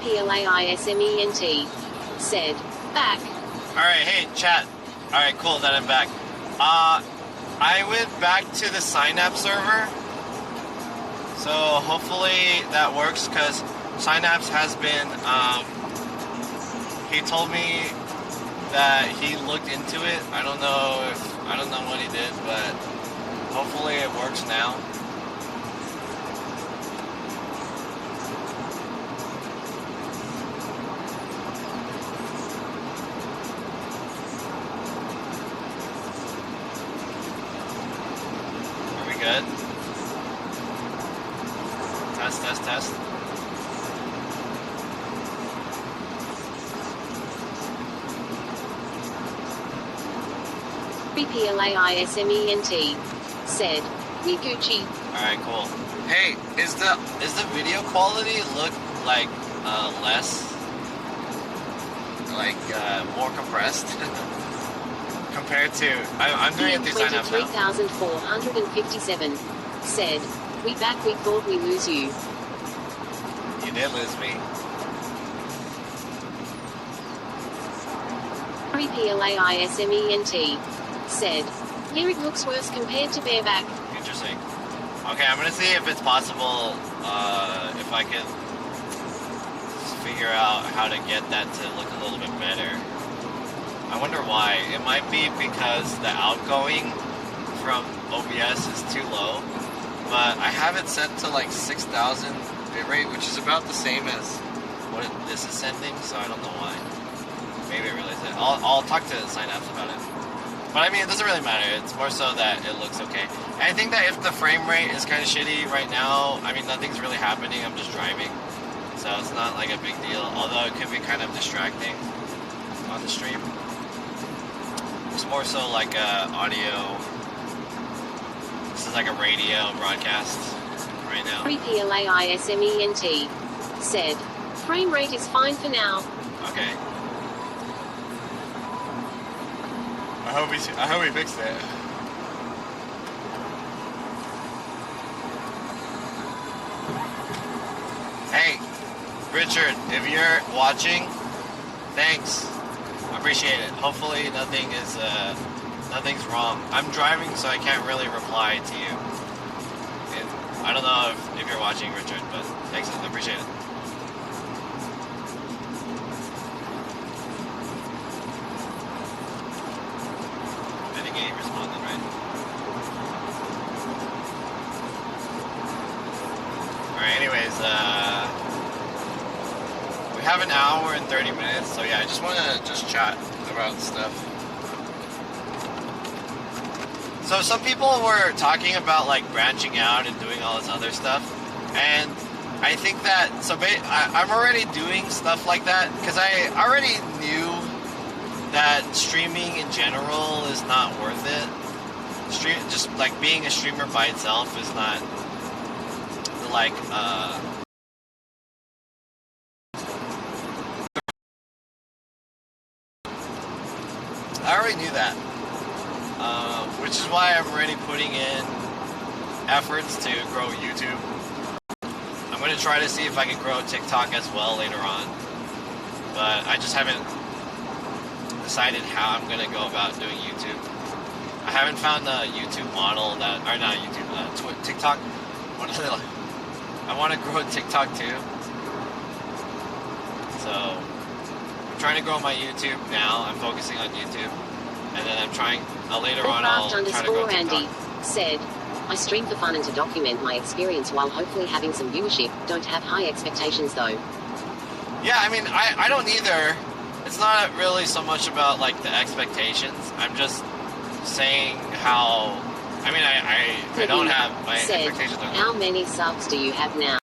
Replasement said, back. Alright, hey, chat. Alright, cool, that I'm back. I went back to the Synapse server. So hopefully that works, because Synapse has been, he told me that he looked into it. I don't know what he did, but hopefully it works now. Are we good? Test. Replasement said, we Gucci. Alright, cool. Hey, is the video quality look like more compressed compared to I'm doing it through Synapse now. 23,457 said, we back, we thought we lose you. You did lose me. Replasement said, here it looks worse compared to bareback. Interesting. Okay, I'm gonna see if it's possible, if I can figure out how to get that to look a little bit better. I wonder why. It might be because the outgoing from OBS is too low, but I have it set to like 6,000 bitrate, which is about the same as what this is sending, so I don't know why. Maybe it really is. I'll talk to Synapse about it. But I mean, it doesn't really matter. It's more so that it looks okay. And I think that if the frame rate is kind of shitty right now, I mean, nothing's really happening. I'm just driving. So it's not like a big deal. Although it could be kind of distracting on the stream. It's more so like audio. This is like a radio broadcast right now. Replasement said, frame rate is fine for now. Okay. I hope he fixed it. Hey, Richard, if you're watching, thanks. I appreciate it. Hopefully nothing's wrong. I'm driving, so I can't really reply to you. And I don't know if you're watching, Richard, but thanks. I appreciate it. Anyways, we have an hour and 30 minutes, so yeah, I just want to chat about stuff. So some people were talking about like branching out and doing all this other stuff, and I think that, I'm already doing stuff like that, because I already knew that streaming in general is not worth it. Just like being a streamer by itself is not like I already knew that, which is why I'm already putting in efforts to grow YouTube. I'm going to try to see if I can grow TikTok as well later on, but I just haven't decided how I'm going to go about doing YouTube. I haven't found the YouTube model that, or not YouTube, TikTok. What is it like? I want to grow TikTok too. So, I'm trying to grow my YouTube now. I'm focusing on YouTube. And then I'm trying, later on I'll try to grow TikTok. Andy said, I stream for fun and to document my experience while hopefully having some viewership. Don't have high expectations though. Yeah, I mean, I don't either. It's not really so much about like the expectations. I'm just saying how, I mean, I don't have my expectations. How many subs do you have now?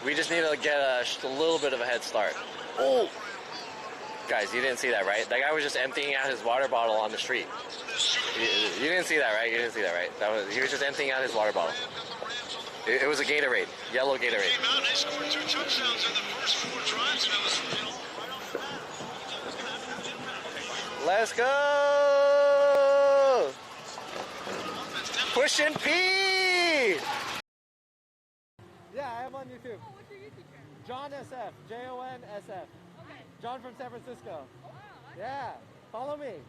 We just need to get a little bit of a head start. Oh! Guys, you didn't see that, right? That guy was just emptying out his water bottle on the street. You didn't see that, right? You didn't see that, right? He was just emptying out his water bottle. It was a Gatorade, yellow Gatorade. Let's go! Pushing P! Yeah, I am on YouTube. Oh, what's your YouTube channel? John SF. JON SF. Okay. John from San Francisco. Oh, wow. Yeah, follow me.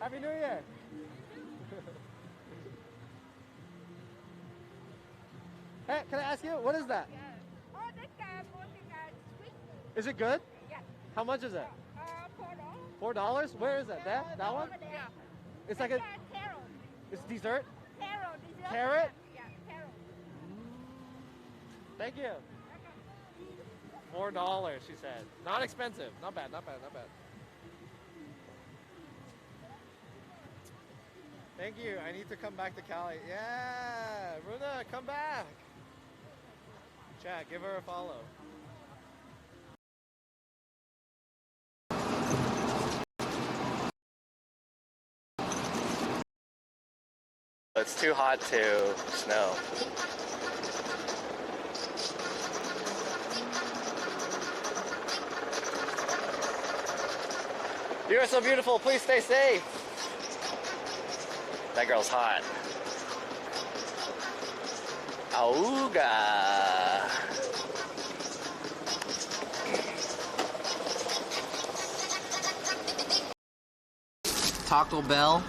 Happy New Year. Hey, can I ask you, what is that? Yeah. Oh, this guy I'm working at Sweet. Is it good? Yeah. How much is it? $4. $4? Where is it? That one? Yeah. It's like a, Taro. it's dessert? Taro. Dessert. Carrot? Yeah, taro. Thank you. $4, she said. Not expensive. Not bad, not bad, not bad. Thank you. I need to come back to Cali. Yeah, Runa, come back. Chat, give her a follow. It's too hot to snow. You are so beautiful. Please stay safe. That girl's hot. Auga. Taco Bell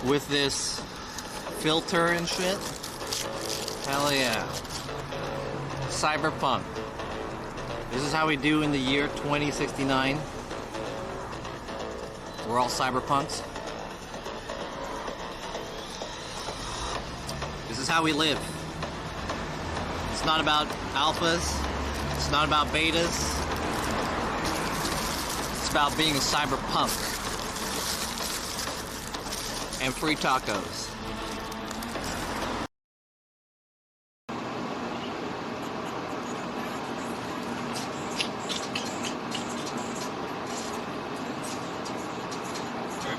with this filter and shit. Hell yeah. Cyberpunk. This is how we do in the year 2069. We're all cyberpunks. This is how we live. It's not about alphas. It's not about betas. It's about being a cyberpunk. And free tacos.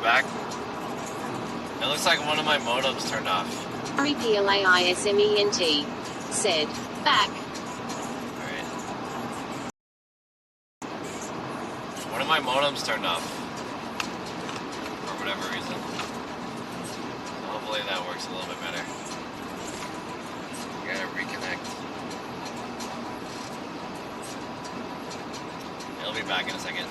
Back. It looks like one of my modems turned off. REPLAISMENT said, back. Alright. One of my modems turned off. For whatever reason. Hopefully that works a little bit better. Gotta reconnect. It'll be back in a second.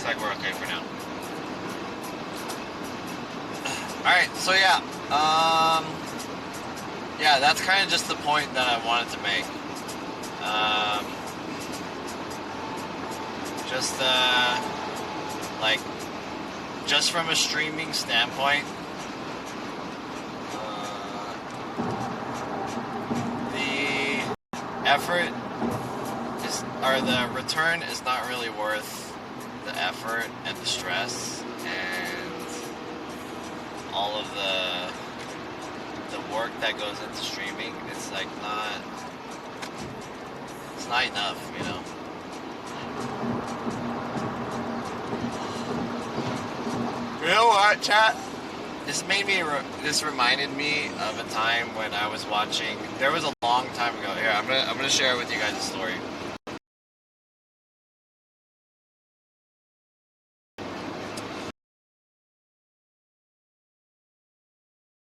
Like we're okay for now. Alright, so yeah. Yeah, that's kind of just the point that I wanted to make. Just from a streaming standpoint, the effort is, or the return is not really worth the effort and the stress and all of the work that goes into streaming. It's like it's not enough, you know. You know what, chat? This reminded me of a time when I was watching. There was a long time ago. Here, I'm gonna share with you guys a story.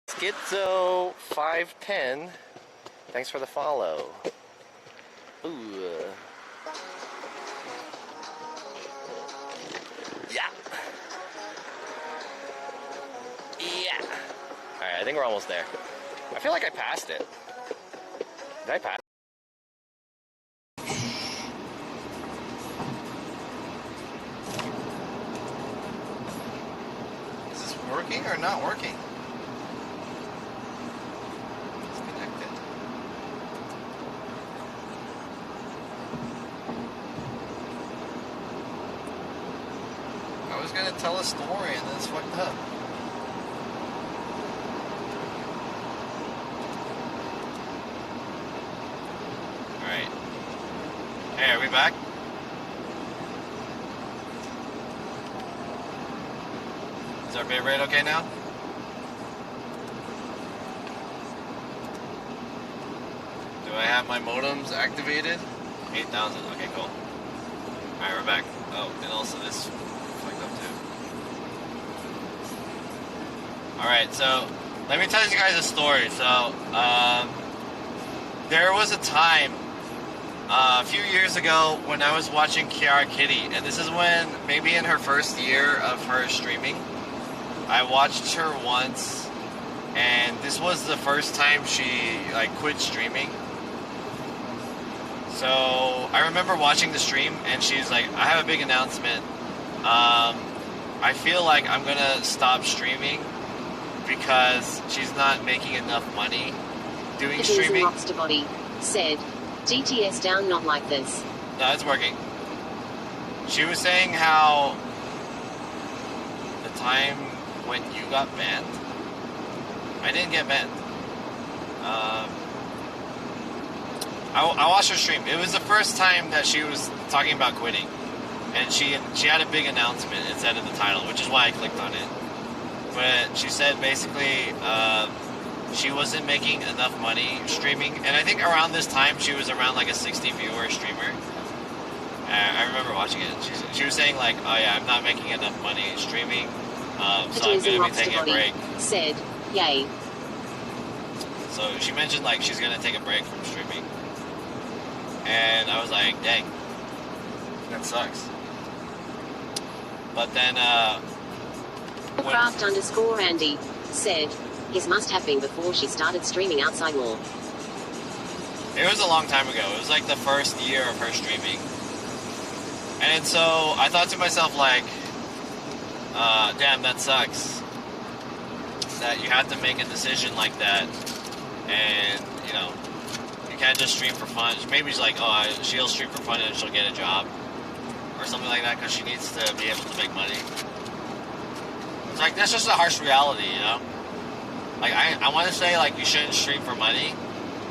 Schizo 510, thanks for the follow. Ooh. Yeah. Yeah. Alright, I think we're almost there. I feel like I passed it. Did I pass? Is this working or not working? was gonna tell a story and then it's fucked up. Alright. Hey, are we back? Is our bit rate okay now? Do I have my modems activated? 8,000. Okay, cool. Alright, we're back. Oh, and also this fucked up too. Alright, so let me tell you guys a story. So, there was a time a few years ago when I was watching Kiara Kitty, and this is when, maybe in her first year of her streaming, I watched her once, and this was the first time she like quit streaming. So I remember watching the stream, and she's like, I have a big announcement. I feel like I'm gonna stop streaming because she's not making enough money doing streaming. Rockstar Body said, DTS down, not like this. No, it's working. She was saying how the time when you got banned, I didn't get banned. I watched her stream. It was the first time that she was talking about quitting, and she had a big announcement instead of the title, which is why I clicked on it. But she said basically she wasn't making enough money streaming, and I think around this time she was around like a 60 viewer streamer. I remember watching it. She was saying like, oh yeah, I'm not making enough money streaming, so I'm gonna be taking a break. Said, yay. So she mentioned like she's gonna take a break from streaming. And I was like, dang, that sucks. But then, Craft underscore Andy said, his must have been before she started streaming outside more. It was a long time ago. It was like the first year of her streaming. And so I thought to myself like, damn, that sucks. That you have to make a decision like that. And, you know, can't just stream for fun. Maybe she's like, oh, she'll stream for fun and she'll get a job or something like that because she needs to be able to make money. It's like, that's just a harsh reality, you know? Like, I want to say, like, you shouldn't stream for money,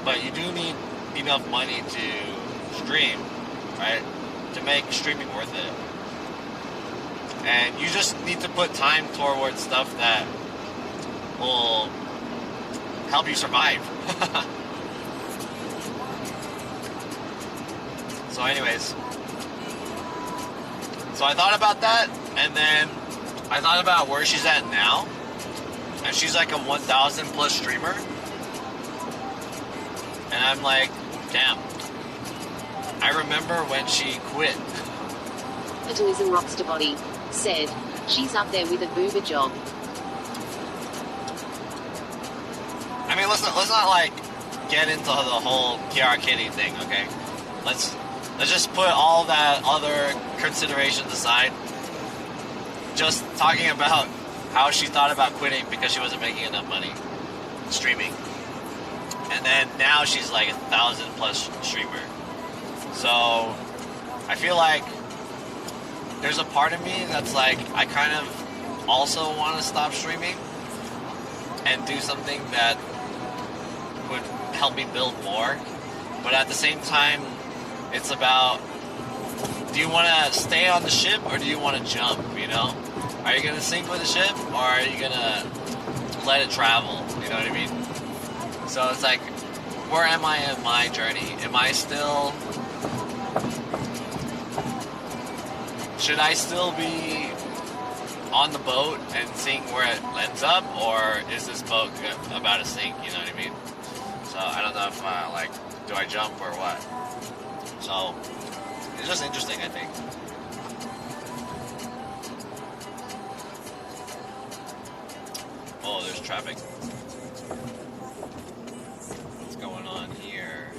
but you do need enough money to stream, right? To make streaming worth it. And you just need to put time towards stuff that will help you survive. So anyways, so I thought about that, and then I thought about where she's at now, and she's like a 1,000 plus streamer, and I'm like, damn, I remember when she quit. Atomism Rockstar Body said, she's up there with a boober job. I mean, let's not like get into the whole Kiara Kitty thing, okay? Let's just put all that other considerations aside. Just talking about how she thought about quitting because she wasn't making enough money streaming. And then now she's like 1,000 plus streamer. So I feel like there's a part of me that's like, I kind of also want to stop streaming and do something that would help me build more. But at the same time, it's about, do you want to stay on the ship or do you want to jump, you know? Are you going to sink with the ship or are you going to let it travel, you know what I mean? So it's like, where am I in my journey? Am I still, should I still be on the boat and seeing where it ends up, or is this boat about to sink, you know what I mean? So I don't know if, like, do I jump or what? So, it's just interesting, I think. Oh, there's traffic. What's going on here?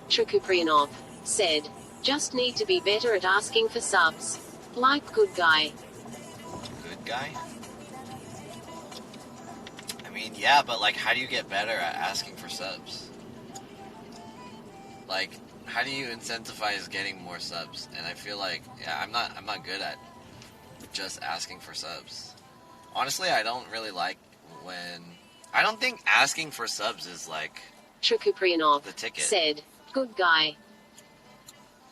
Trikuprianov said, just need to be better at asking for subs. Like good guy. Good guy? I mean, yeah, but like, how do you get better at asking for subs? Like, how do you incentivize getting more subs? And I feel like, yeah, I'm not good at just asking for subs. Honestly, I don't really like when... I don't think asking for subs is like Trukupriyanov the ticket. said, good guy.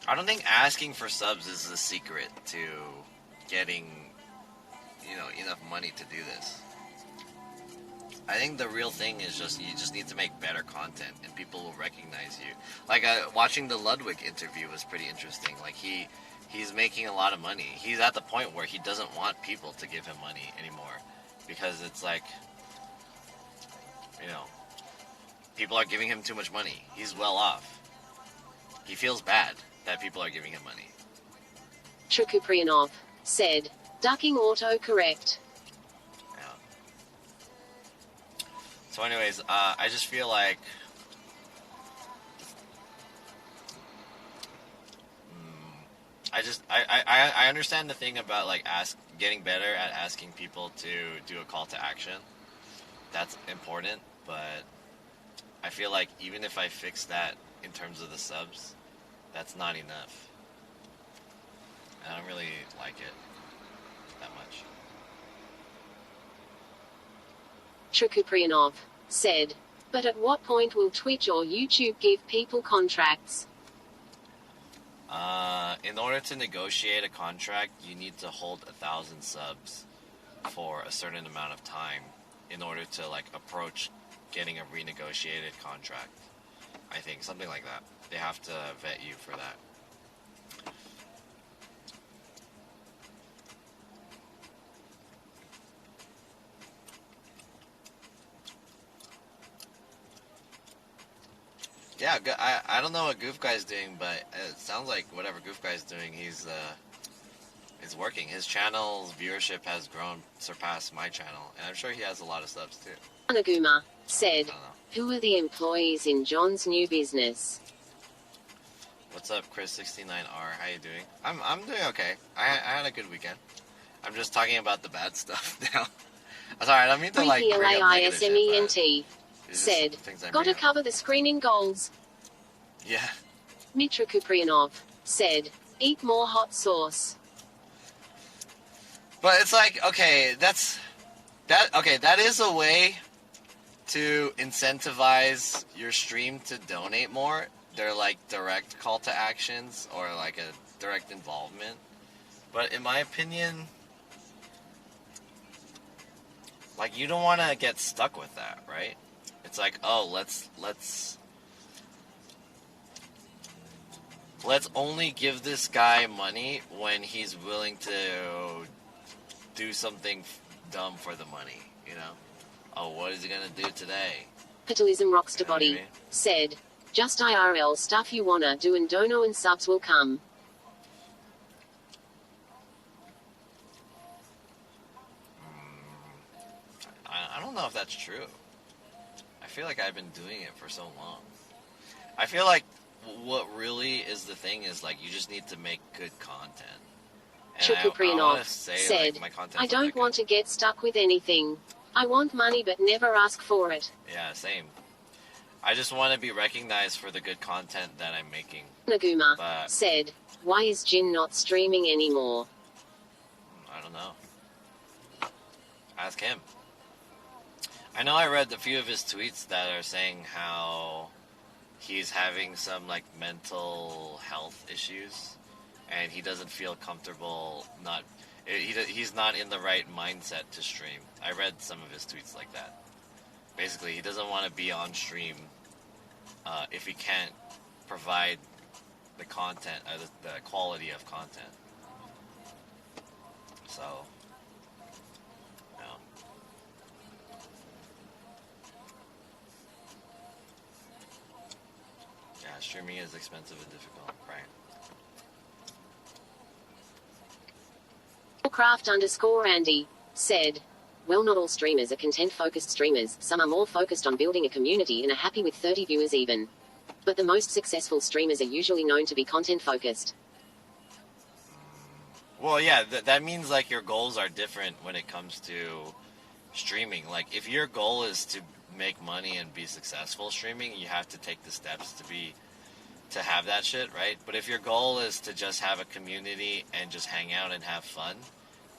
I don't think asking for subs is the secret to getting, enough money to do this. I think the real thing is you just need to make better content and people will recognize you. Like watching the Ludwig interview was pretty interesting. Like he's making a lot of money. He's at the point where he doesn't want people to give him money anymore because it's like, people are giving him too much money. He's well off. He feels bad that people are giving him money. Trukupriyanov said, ducking autocorrect. Yeah. So anyways, I just feel like I understand the thing about like getting better at asking people to do a call to action. That's important, but I feel like even if I fix that in terms of the subs, that's not enough. I don't really like it that much. Trukupriyanov said, but at what point will Twitch or YouTube give people contracts? In order to negotiate a contract, you need to hold 1,000 subs for a certain amount of time in order to like approach getting a renegotiated contract. I think something like that. They have to vet you for that. Yeah, I don't know what Goof Guy's doing, but it sounds like whatever Goof Guy's doing, he's working. His channel's viewership has surpassed my channel, and I'm sure he has a lot of subs too. Anaguma said, I don't know. who are the employees in John's new business? What's up, Chris69R? How you doing? I'm doing okay. I had a good weekend. I'm just talking about the bad stuff now. I'm sorry, I don't mean to like bring up negative shit, Laisment but it's just said, things I gotta bring up. cover the screening goals. Yeah. Mitra Kupriyanov said, eat more hot sauce. But it's like, okay, that is a way to incentivize your stream to donate more. They're like direct call to actions or like a direct involvement. But in my opinion, like you don't want to get stuck with that, right? It's like, oh, let's only give this guy money when he's willing to do something dumb for the money, Oh, what is he gonna do today? Capitalism rocks to You know what I body mean? said, just IRL stuff you wanna do and dono and subs will come. I don't know if that's true. I feel like I've been doing it for so long. I feel like what really is the thing is like you just need to make good content. And I Chukupriyanov wanna say, said, like, my content's I not don't that want good. to get stuck with anything. I want money but never ask for it. Yeah, same. I just want to be recognized for the good content that I'm making. Naguma But- said, why is Jin not streaming anymore? I don't know. Ask him. I know I read a few of his tweets that are saying how he's having some like mental health issues and he doesn't feel comfortable he's not in the right mindset to stream. I read some of his tweets like that. Basically, he doesn't want to be on stream if he can't provide the content, the quality of content. So, yeah, streaming is expensive and difficult, right? Craft_Andy said, well, not all streamers are content-focused streamers. Some are more focused on building a community and are happy with 30 viewers even. But the most successful streamers are usually known to be content-focused. Well, yeah, that means like your goals are different when it comes to streaming. Like if your goal is to make money and be successful streaming, you have to take the steps to have that shit, right? But if your goal is to just have a community and just hang out and have fun,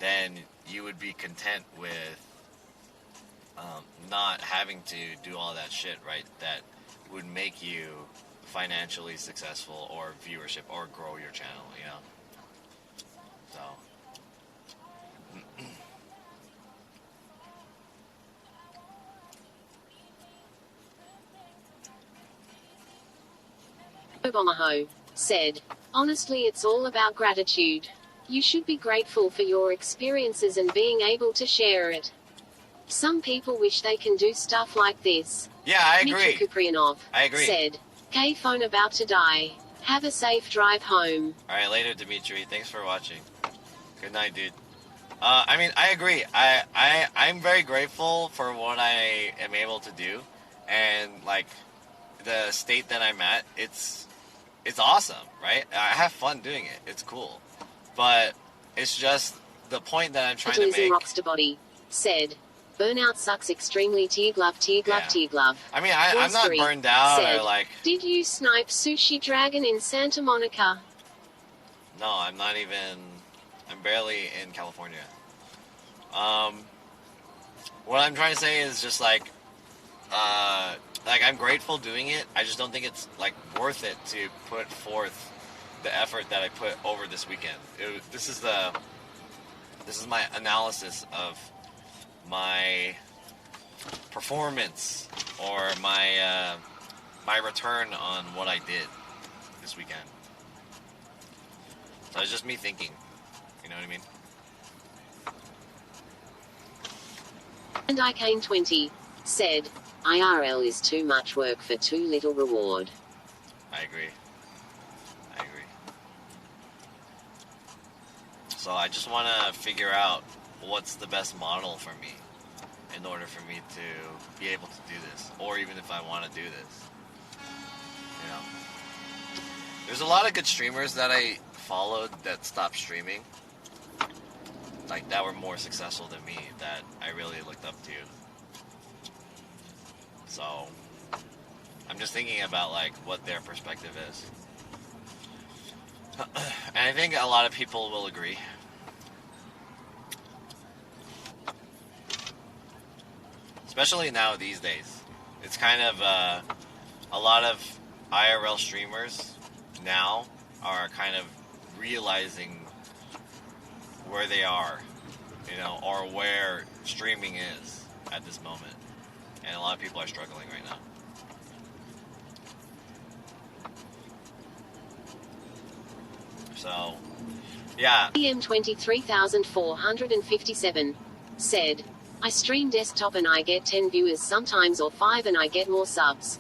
then you would be content with not having to do all that shit, right? That would make you financially successful or viewership or grow your channel, you know? So. Obamaho said, honestly, it's all about gratitude. You should be grateful for your experiences and being able to share it. Some people wish they can do stuff like this. Yeah, I agree. Dmitry Kuprianov I agree. said, K-phone about to die. Have a safe drive home. Alright, later, Dimitri. Thanks for watching. Good night, dude. I mean, I agree. I'm very grateful for what I am able to do. And, like, the state that I'm at, it's awesome, right? I have fun doing it. It's cool. But it's just the point that I'm trying to make. Rockstar Body said, burnout sucks extremely. Tear glove, tear glove, Yeah. tear glove. I mean, I'm not burned out said, or like... Did you snipe Sushi Dragon in Santa Monica? No, I'm not even... I'm barely in California. What I'm trying to say is just like I'm grateful doing it. I just don't think it's like worth it to put forth the effort that I put over this weekend. This is my analysis of my performance or my return on what I did this weekend. So it's just me thinking. You know what I mean? And Icane20 said, IRL is too much work for too little reward. I agree. So I just want to figure out what's the best model for me in order for me to be able to do this, or even if I want to do this. You know, there's a lot of good streamers that I followed that stopped streaming, like that were more successful than me, that I really looked up to. So I'm just thinking about like what their perspective is. And I think a lot of people will agree. Especially now these days. It's kind of a lot of IRL streamers now are kind of realizing where they are, you know, or where streaming is at this moment. And a lot of people are struggling right now. So, yeah. EM23457 said, I stream desktop and I get 10 viewers sometimes or 5 and I get more subs.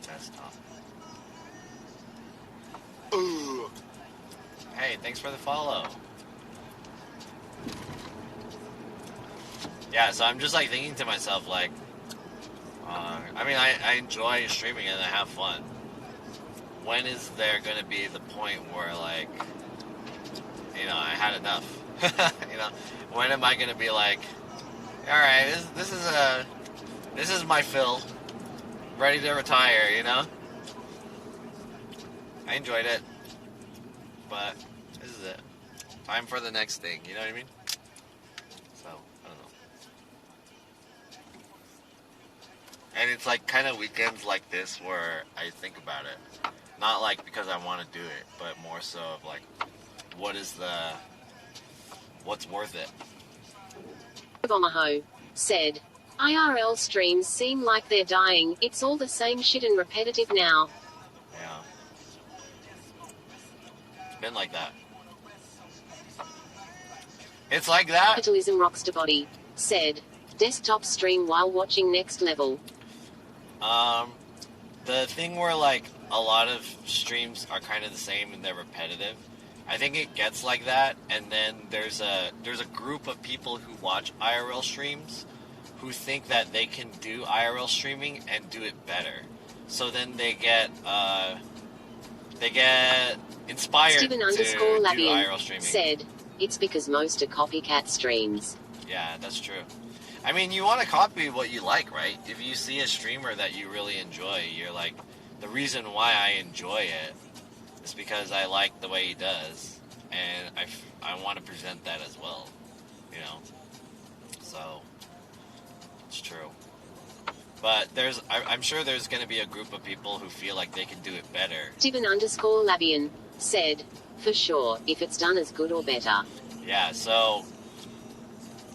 Desktop. Ooh. Hey, thanks for the follow. Yeah, so I'm just like thinking to myself like, I mean, I enjoy streaming and I have fun. When is there going to be the point where, like, you know, I had enough? You know, when am I going to be like, all right, this is my fill, ready to retire, you know? I enjoyed it, but this is it. Time for the next thing, you know what I mean? So, I don't know. And it's like kind of weekends like this where I think about it. Not like because I want to do it, but more so of like, what's worth it? Obamaho said, IRL streams seem like they're dying. It's all the same shit and repetitive now. Yeah. It's been like that. It's like that. Capitalism Rockstar Body said, desktop stream while watching Next Level. The thing where like a lot of streams are kind of the same and they're repetitive, I think it gets like that, and then there's a group of people who watch IRL streams who think that they can do IRL streaming and do it better. So then they get inspired Steven to do Labian IRL streaming. said, it's because most are copycat streams. Yeah, that's true. I mean, you want to copy what you like, right? If you see a streamer that you really enjoy, you're like, the reason why I enjoy it is because I like the way he does. and I want to present that as well, you know. So it's true. But I'm sure there's going to be a group of people who feel like they can do it better. Steven_Labian said, for sure, if it's done as good or better. Yeah, so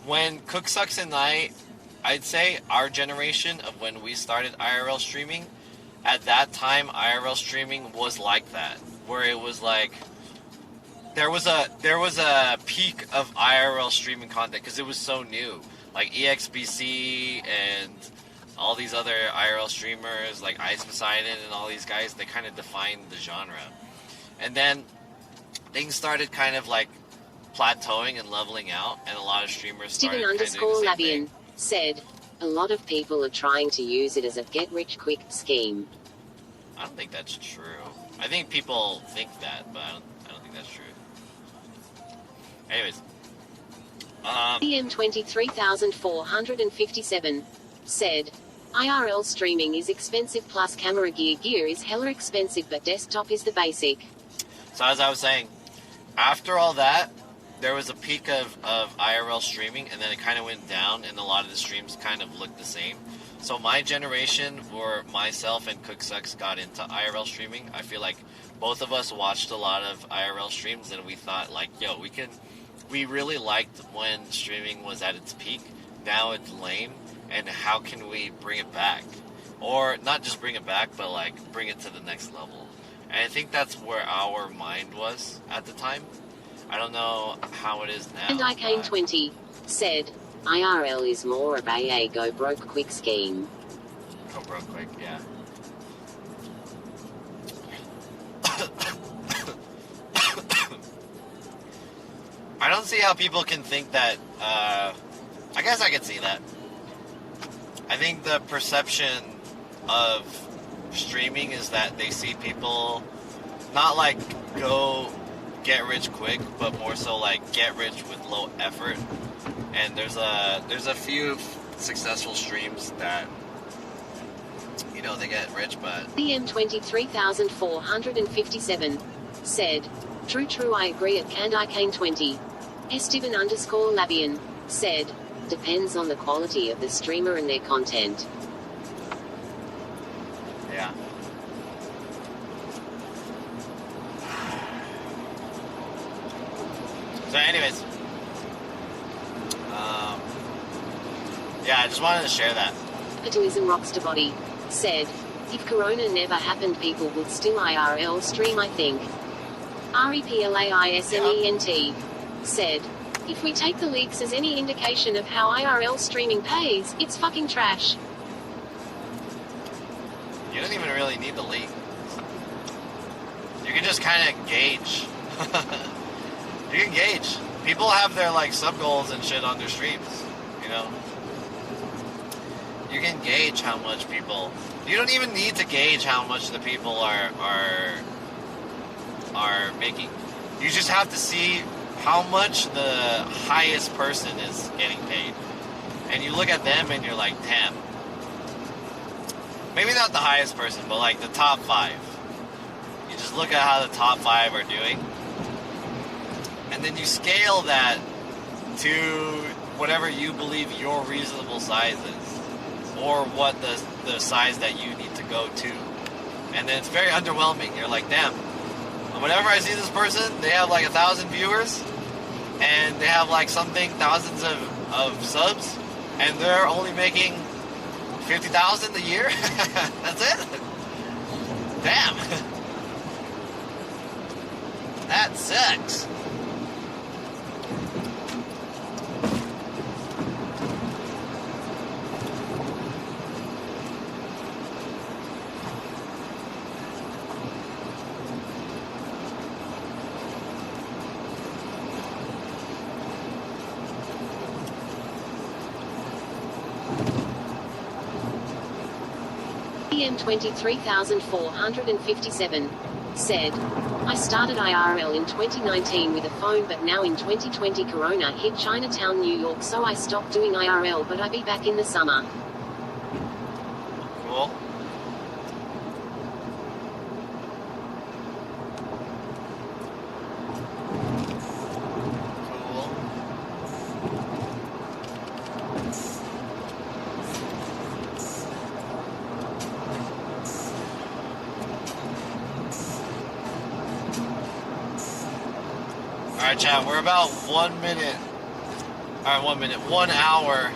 when Cook Sucks and I'd say our generation of when we started IRL streaming, at that time IRL streaming was like that, where it was like there was a peak of IRL streaming content because it was so new, like EXBC and all these other IRL streamers like Ice Poseidon and all these guys. They kind of defined the genre, and then things started kind of like plateauing and leveling out, and a lot of streamers started kind of doing the same thing. Steven_Labian said, a lot of people are trying to use it as a get-rich-quick scheme. I don't think that's true. I think people think that, but I don't think that's true. Anyways. PM23457 said, IRL streaming is expensive plus camera gear is hella expensive but desktop is the basic. So as I was saying, after all that, there was a peak of IRL streaming, and then it kind of went down, and a lot of the streams kind of looked the same. So my generation, or myself and Cook Sucks, got into IRL streaming. I feel like both of us watched a lot of IRL streams, and we thought like, yo, we really liked when streaming was at its peak. Now it's lame, and how can we bring it back? Or not just bring it back, but like bring it to the next level. And I think that's where our mind was at the time. I don't know how it is now. And ICane20 said, IRL is more of a go broke quick scheme. Go broke quick, yeah. I don't see how people can think that, I guess I can see that. I think the perception of streaming is that they see people not like go get rich quick, but more so like get rich with low effort. And there's a few successful streams that, you know, they get rich, but PM23457 said, true I agree at ICane20. Steven_Labian said, depends on the quality of the streamer and their content. yeah. So anyways, yeah, I just wanted to share that. Patuism Rockstar Body said, if Corona never happened people would still IRL stream I think. REPLAISMENT said, if we take the leaks as any indication of how IRL streaming pays, it's fucking trash. You don't even really need the leak. You can just kind of gauge. You can gauge. People have their like sub goals and shit on their streams, you know. You can gauge how much people. You don't even need to gauge how much the people are making. You just have to see how much the highest person is getting paid, and you look at them and you're like, damn. Maybe not the highest person, but like the top 5. You just look at how the top 5 are doing. And then you scale that to whatever you believe your reasonable size is, or what the size that you need to go to. And then it's very underwhelming. You're like, damn, whenever I see this person, they have like 1,000 viewers, and they have like something, thousands of subs, and they're only making 50,000 a year? That's it? Damn. That sucks. PM23457 said, I started IRL in 2019 with a phone, but now in 2020 Corona hit Chinatown, New York, so I stopped doing IRL, but I'll be back in the summer. Cool. Alright, chat, we're about 1 minute. Alright, 1 minute. 1 hour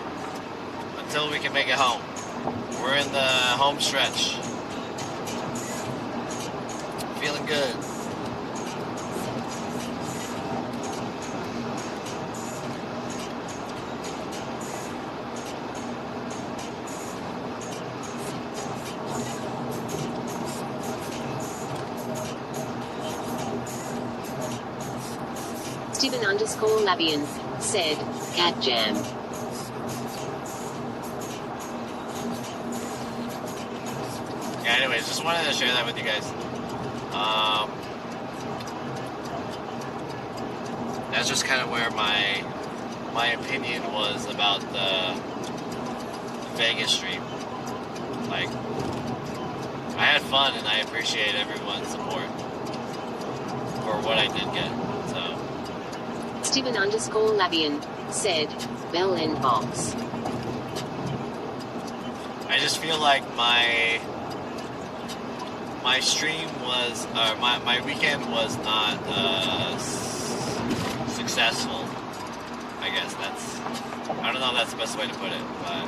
until we can make it home. We're in the home stretch. Feeling good. Steven_Labian said, Cat Jam. Yeah, anyways, just wanted to share that with you guys. That's just kind of where my opinion was about the Vegas stream. Like, I had fun and I appreciate everyone's support for what I did get. So Steven_Labian said, Bell and Box. I just feel like my stream was, my weekend was not successful. I guess that's, I don't know if that's the best way to put it, but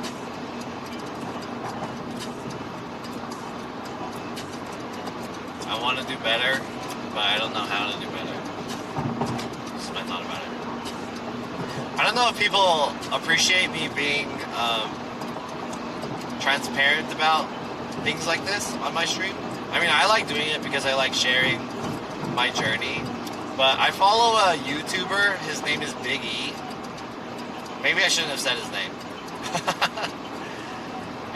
I want to do better, but I don't know how to do better. Just my thought about it. I don't know if people appreciate me being transparent about things like this on my stream. I mean, I like doing it because I like sharing my journey, but I follow a YouTuber, his name is Big E. Maybe I shouldn't have said his name.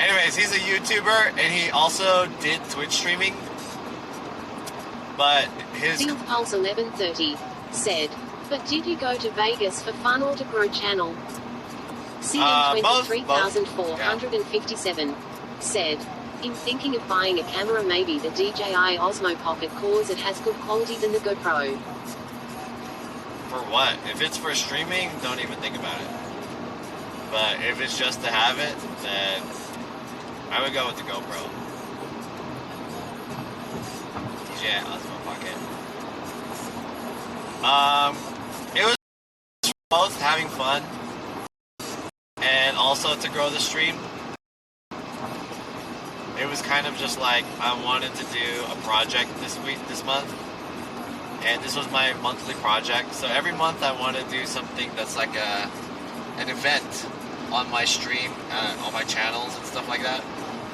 Anyways, he's a YouTuber, and he also did Twitch streaming, but his... Field Pulse 1130 said, but did you go to Vegas for fun or to grow channel? CM23457 said, in thinking of buying a camera, maybe the DJI Osmo Pocket cause it has good quality than the GoPro. For what? If it's for streaming, don't even think about it. But if it's just to have it, then I would go with the GoPro. DJI Osmo Pocket. It was both having fun and also to grow the stream. It was kind of just like I wanted to do a project this month, and this was my monthly project. So every month I want to do something that's like an event on my stream, on my channels and stuff like that.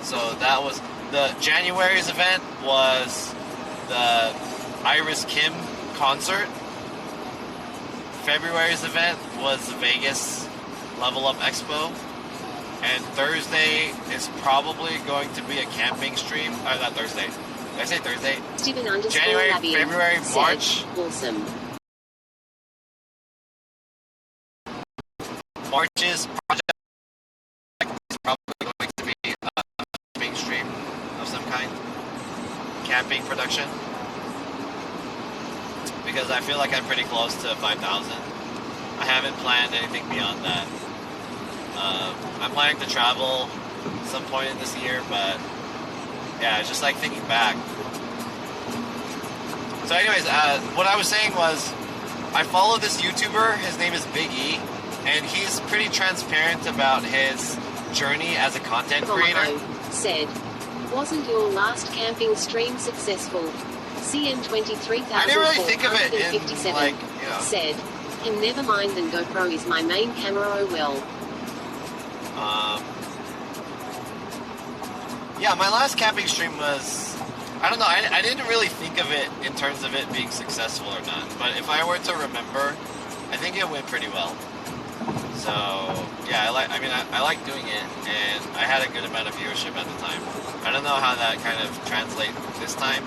So that was the January's event was the Iris Kim concert. February's event was the Vegas Level Up Expo. And Thursday is probably going to be a camping stream. Not Thursday. Did I say Thursday? January, February, March. Awesome. March's project is probably going to be a camping stream of some kind. Camping production. Because I feel like I'm pretty close to 5,000. I haven't planned anything beyond that. I'm planning to travel some point in this year, but yeah, it's just like thinking back. So anyways, what I was saying was, I follow this YouTuber, his name is Big E, and he's pretty transparent about his journey as a content creator. Said, wasn't your last camping stream successful? CM23457 I didn't really think of it in, like, you know. Said, and never mind, then GoPro is my main camera, oh well. Yeah, my last camping stream was, I don't know, I didn't really think of it in terms of it being successful or not, but if I were to remember, I think it went pretty well. So, yeah, I like doing it, and I had a good amount of viewership at the time. I don't know how that kind of translates this time,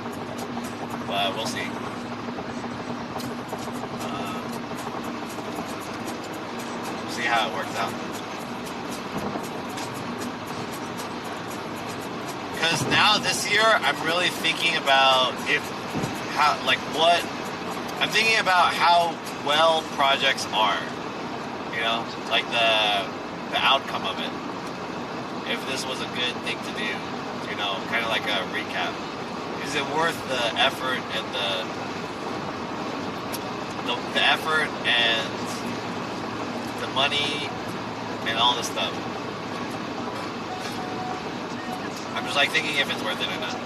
but we'll see. We'll see how it works out. Because now this year, I'm really thinking about I'm thinking about how well projects are, you know, like the outcome of it. If this was a good thing to do, you know, kind of like a recap. Is it worth the effort and the effort and the money and all this stuff. I'm just like thinking if it's worth it or not.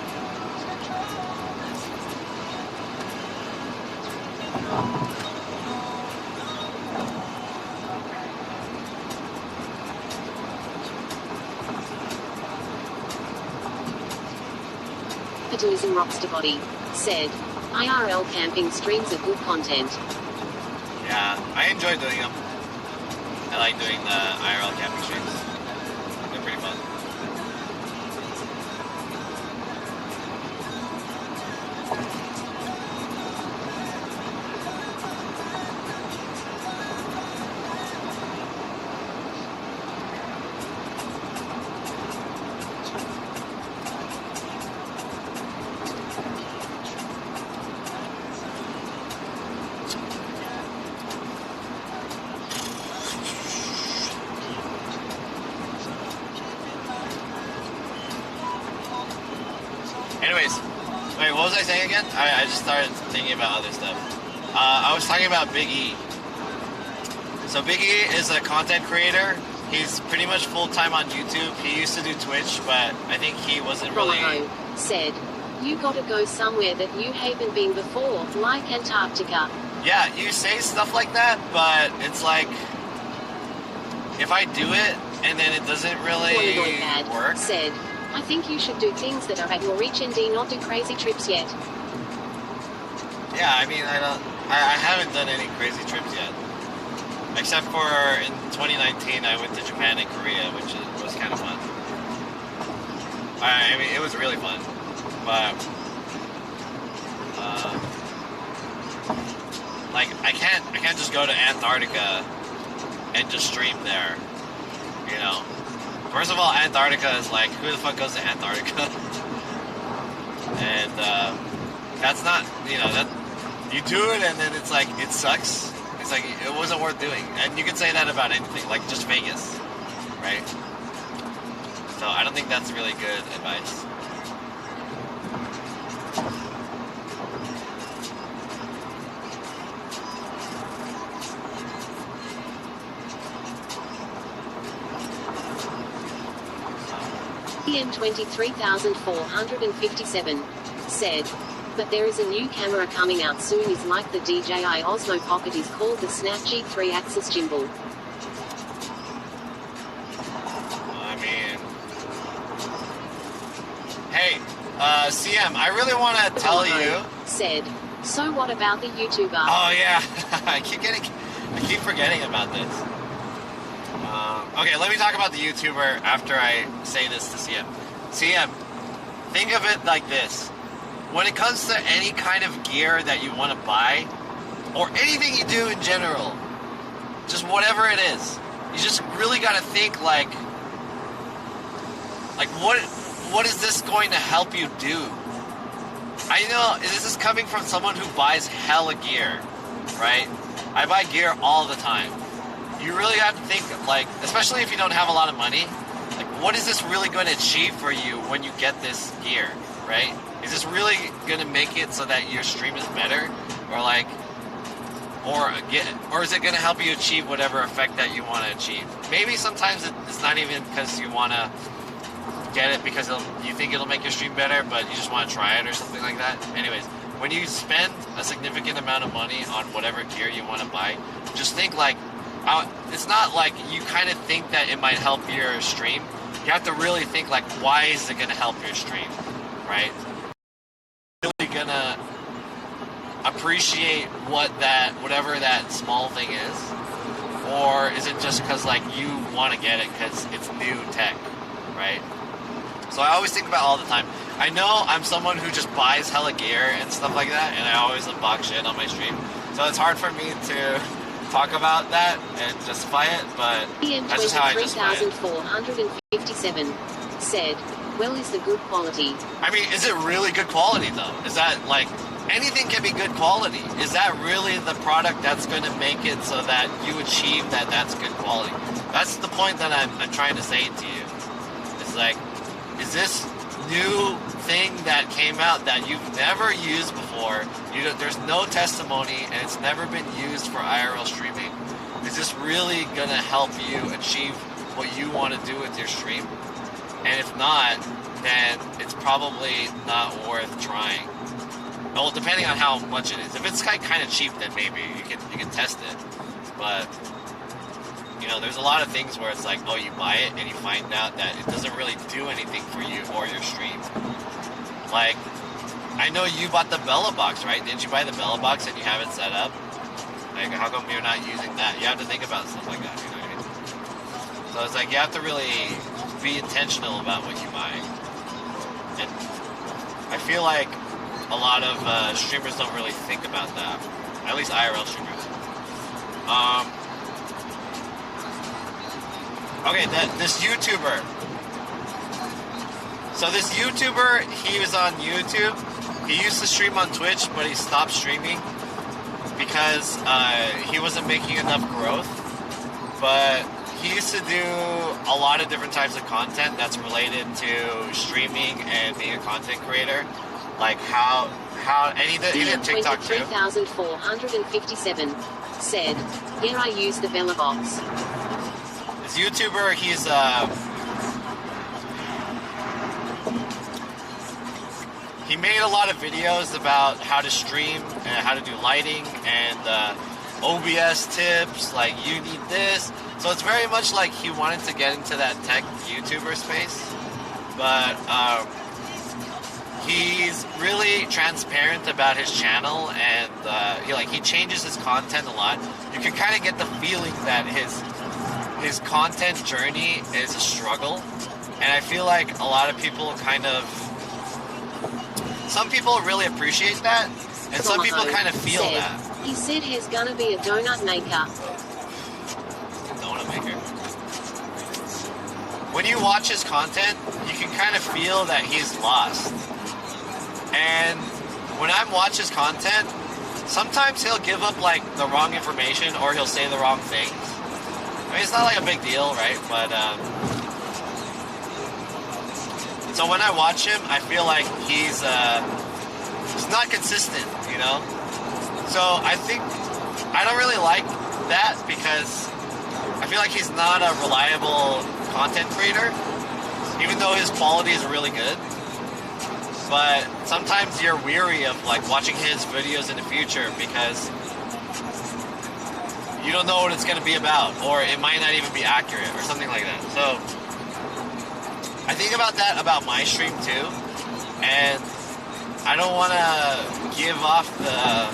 Fatalism Rockstar Body said, IRL camping streams are good content. Yeah, I enjoy doing them. I like doing the IRL camping streams. They're pretty fun. Anyways, wait, what was I saying again? I just started thinking about other stuff. I was talking about Big E. So Big E is a content creator. He's pretty much full-time on YouTube. He used to do Twitch, but I think he wasn't really... Rollo said, you gotta go somewhere that you haven't been before, like Antarctica. Yeah, you say stuff like that, but it's like... if I do it, and then it doesn't really Dad work... said, I think you should do things that are at your reach and not do crazy trips yet. Yeah, I mean, I haven't done any crazy trips yet. Except for in 2019, I went to Japan and Korea, which was kind of fun. I mean, it was really fun. But, like, I can't just go to Antarctica and just stream there, you know? First of all, Antarctica is like, who the fuck goes to Antarctica? And, that's not, you know, that, you do it and then it's like, it sucks. It's like, it wasn't worth doing. And you can say that about anything, like just Vegas, right? So I don't think that's really good advice. PM 23457 said, but there is a new camera coming out soon is like the DJI Osmo Pocket is called the Snap G3 Axis Gimbal. I mean, hey, CM, I really want to tell you. Said, so what about the YouTuber? Oh yeah, I keep forgetting about this. Okay, let me talk about the YouTuber after I say this to CM. CM, think of it like this. When it comes to any kind of gear that you want to buy, or anything you do in general, just whatever it is, you just really got to think like what is this going to help you do? I know this is coming from someone who buys hella gear, right? I buy gear all the time. You really have to think, like, especially if you don't have a lot of money, like, what is this really going to achieve for you when you get this gear, right? Is this really going to make it so that your stream is better? Or, like, or is it going to help you achieve whatever effect that you want to achieve? Maybe sometimes it's not even because you want to get it because you think it'll make your stream better, but you just want to try it or something like that. Anyways, when you spend a significant amount of money on whatever gear you want to buy, just think like, it's not like you kind of think that it might help your stream. You have to really think like, why is it going to help your stream, right? Really going to appreciate whatever that small thing is? Or is it just because like you want to get it because it's new tech, right? So I always think about all the time. I know I'm someone who just buys hella gear and stuff like that, and I always unbox shit on my stream. So it's hard for me to talk about that and justify it, but that's just how I justify it. 457 said, well, is the good quality? I mean, is it really good quality though? Is that like, anything can be good quality. Is that really the product that's going to make it so that you achieve that's good quality? That's the point that I'm trying to say to you. It's like, is this new thing that came out that you've never used before. There's no testimony, and it's never been used for IRL streaming. Is this really gonna help you achieve what you want to do with your stream? And if not, then it's probably not worth trying. Well, depending on how much it is. If it's kind of cheap, then maybe you can test it. But you know, there's a lot of things where it's like, oh, you buy it and you find out that it doesn't really do anything for you or your stream. Like, I know you bought the Bella box, right? Didn't you buy the Bella box and you have it set up? Like, how come you're not using that? You have to think about stuff like that, you know what I mean? So it's like, you have to really be intentional about what you buy. And I feel like a lot of streamers don't really think about that. At least IRL streamers. Okay, this YouTuber. So this YouTuber, he was on YouTube. He used to stream on Twitch, but he stopped streaming because he wasn't making enough growth. But he used to do a lot of different types of content that's related to streaming and being a content creator. Like and he did TikTok too. 23,457 said, yeah, I use the Bella box. This YouTuber, he made a lot of videos about how to stream and how to do lighting and OBS tips, like you need this. So it's very much like he wanted to get into that tech YouTuber space, but he's really transparent about his channel, and he changes his content a lot. You can kind of get the feeling that his content journey is a struggle, and I feel like a lot of people some people really appreciate that, and some people kind of feel that. He said he's gonna be a donut maker. Donut maker. When you watch his content, you can kind of feel that he's lost. And when I watch his content, sometimes he'll give up like the wrong information or he'll say the wrong things. I mean, it's not like a big deal, right? But so when I watch him, I feel like he's not consistent, you know? So I think I don't really like that because I feel like he's not a reliable content creator, even though his quality is really good. But sometimes you're weary of like watching his videos in the future because you don't know what it's going to be about, or it might not even be accurate or something like that. So I think about that about my stream too, and I don't want to give off the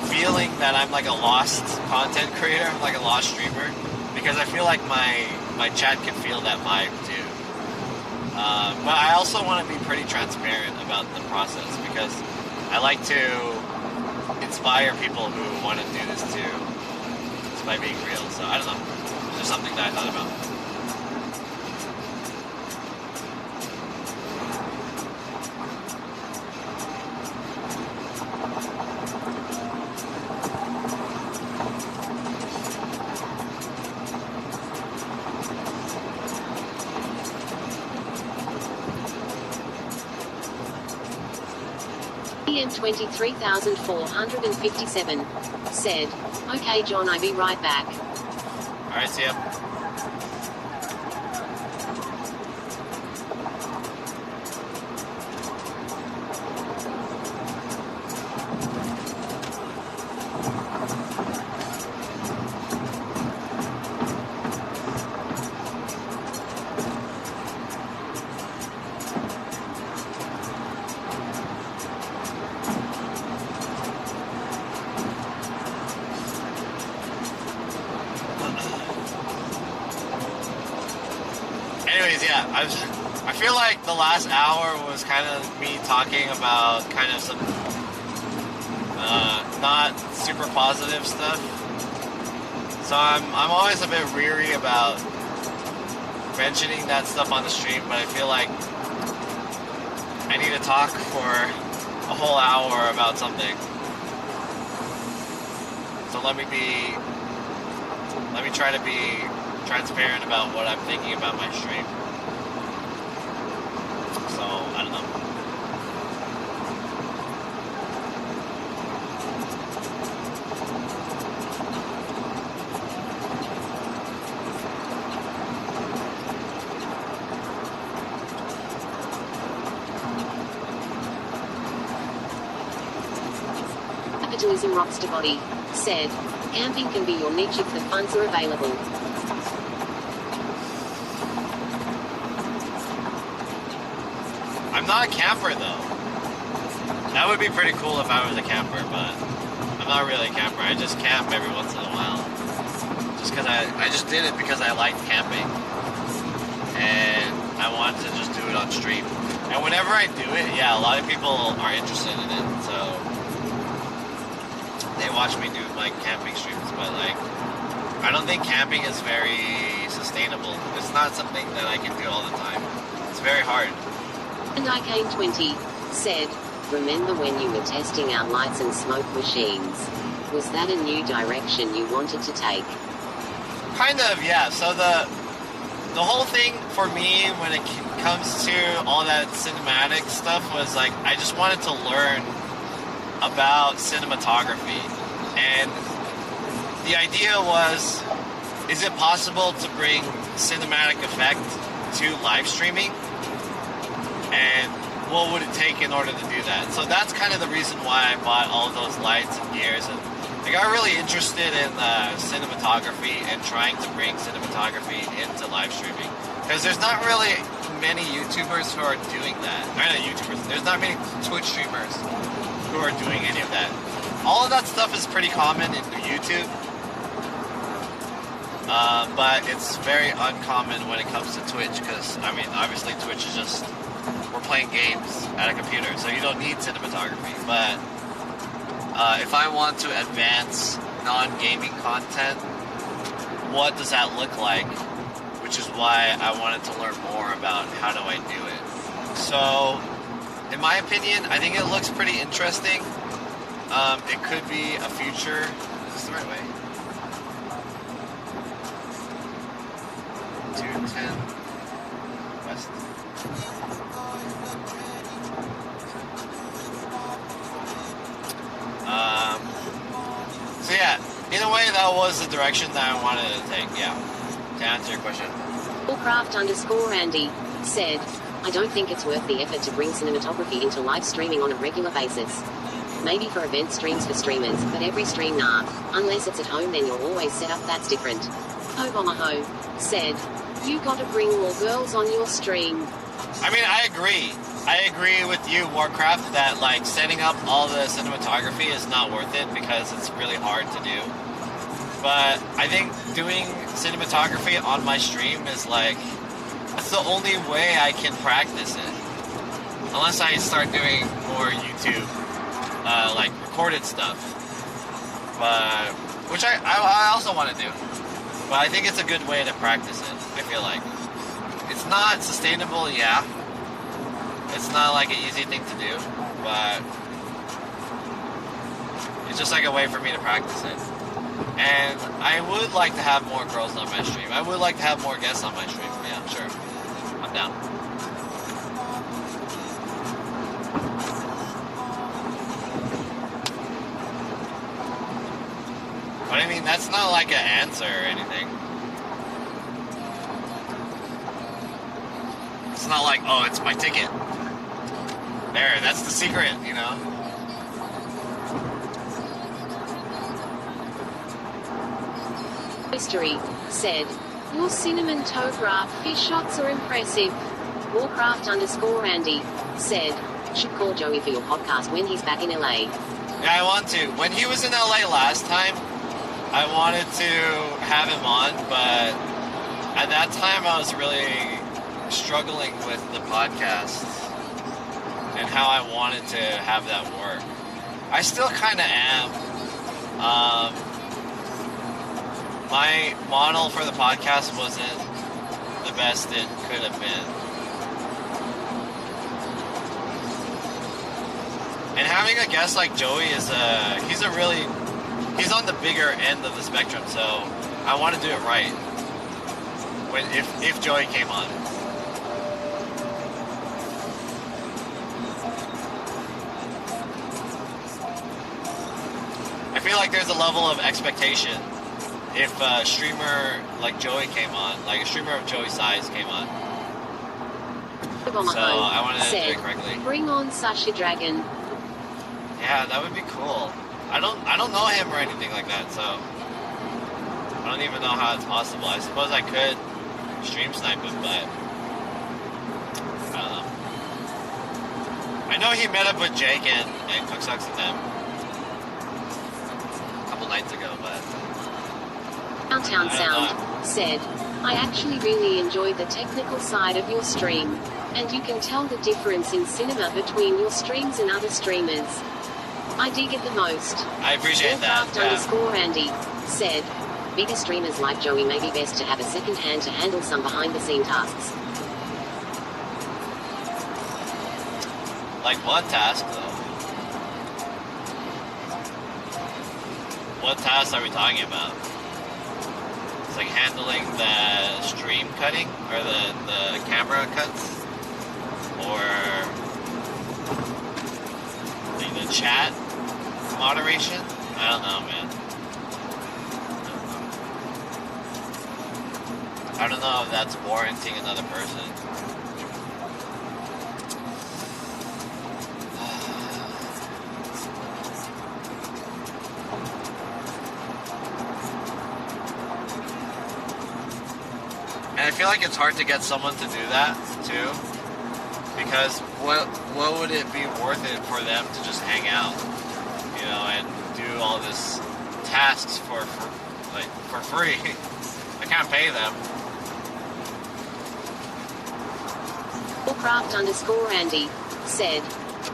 feeling that I'm like a lost content creator, like a lost streamer, because I feel like my chat can feel that vibe too. But I also want to be pretty transparent about the process because I like to inspire people who want to do this too, just by being real. So I don't know, it's just something that I thought about. PM23,457 said, okay John, I'll be right back. Alright, see ya. Anyways, yeah, I feel like the last hour was kind of me talking about kind of some not super positive stuff. So I'm always a bit weary about mentioning that stuff on the stream, but I feel like I need to talk for a whole hour about something. So let me try to be transparent about what I'm thinking about my stream. So I don't know. Capitalism Rockster Body said, camping can be your niche if the funds are available. I'm not a camper though. That would be pretty cool if I was a camper, but I'm not really a camper. I just camp every once in a while. Just because I just did it because I liked camping. And I wanted to just do it on stream. And whenever I do it, yeah, a lot of people are interested in it, so they watch me do like camping streams, but like I don't think camping is very sustainable. It's not something that I can do all the time. It's very hard. And I came 20 said, remember when you were testing out lights and smoke machines? Was that a new direction you wanted to take? Kind of, yeah. So the whole thing for me when it comes to all that cinematic stuff was like I just wanted to learn about cinematography, and the idea was, is it possible to bring cinematic effect to live streaming, and what would it take in order to do that? So that's kind of the reason why I bought all of those lights and gears, and I got really interested in cinematography and trying to bring cinematography into live streaming, because there's not really many YouTubers who are doing that. Not YouTubers, there's not many Twitch streamers who are doing any of that. All of that stuff is pretty common in YouTube, but it's very uncommon when it comes to Twitch, because I mean obviously Twitch is just, we're playing games at a computer, so you don't need cinematography. But if I want to advance non-gaming content, what does that look like? Which is why I wanted to learn more about how do I do it. So in my opinion, I think it looks pretty interesting. It could be a future. Is this the right way? 210 west. So yeah, in a way that was the direction that I wanted to take, yeah. To answer your question. Bullcraft_Andy said, I don't think it's worth the effort to bring cinematography into live streaming on a regular basis. Maybe for event streams for streamers, but every stream nah. Unless it's at home, then you're always set up, that's different. Obamaho said, you gotta bring more girls on your stream. I mean, I agree. I agree with you, Warcraft, that like setting up all the cinematography is not worth it because it's really hard to do. But I think doing cinematography on my stream is like, that's the only way I can practice it. Unless I start doing more YouTube, like recorded stuff. But, which I also want to do. But I think it's a good way to practice it, I feel like. It's not sustainable, yeah. It's not like an easy thing to do, but it's just like a way for me to practice it. And I would like to have more girls on my stream. I would like to have more guests on my stream. Yeah, sure. I'm down. But I mean, that's not like an answer or anything. It's not like, oh, it's my ticket. There, that's the secret, you know? History said, your cinematography shots are impressive. Warcraft_Andy said, should call Joey for your podcast when he's back in LA. Yeah, I want to. When he was in LA last time, I wanted to have him on, but at that time I was really struggling with the podcast and how I wanted to have that work. I still kind of am. My model for the podcast wasn't the best it could have been. And having a guest like Joey is he's on the bigger end of the spectrum, so I want to do it right if Joey came on. feel like there's a level of expectation if a streamer like Joey came on, like a streamer of Joey's size came on. So I wanted to do it correctly. Bring on Sasha Dragon. Yeah, that would be cool. I don't know him or anything like that, so I don't even know how it's possible. I suppose I could stream snipe him, but I don't know. I know he met up with Jake and Cooksucks and them a couple nights ago, but Downtown Sound said, I actually really enjoyed the technical side of your stream. And you can tell the difference in cinema between your streams and other streamers. I dig it the most. I appreciate that. Andy said, bigger streamers like Joey may be best to have a second hand to handle some behind the scene tasks. Like what task though? What tasks are we talking about? It's like handling the stream cutting or the camera cuts? Or the chat moderation? I don't know, man. I don't know if that's warranting another person. And I feel like it's hard to get someone to do that, too. Because what would it be worth it for them to just hang out, you know, and do all this tasks for free? I can't pay them. Warcraft_Andy said,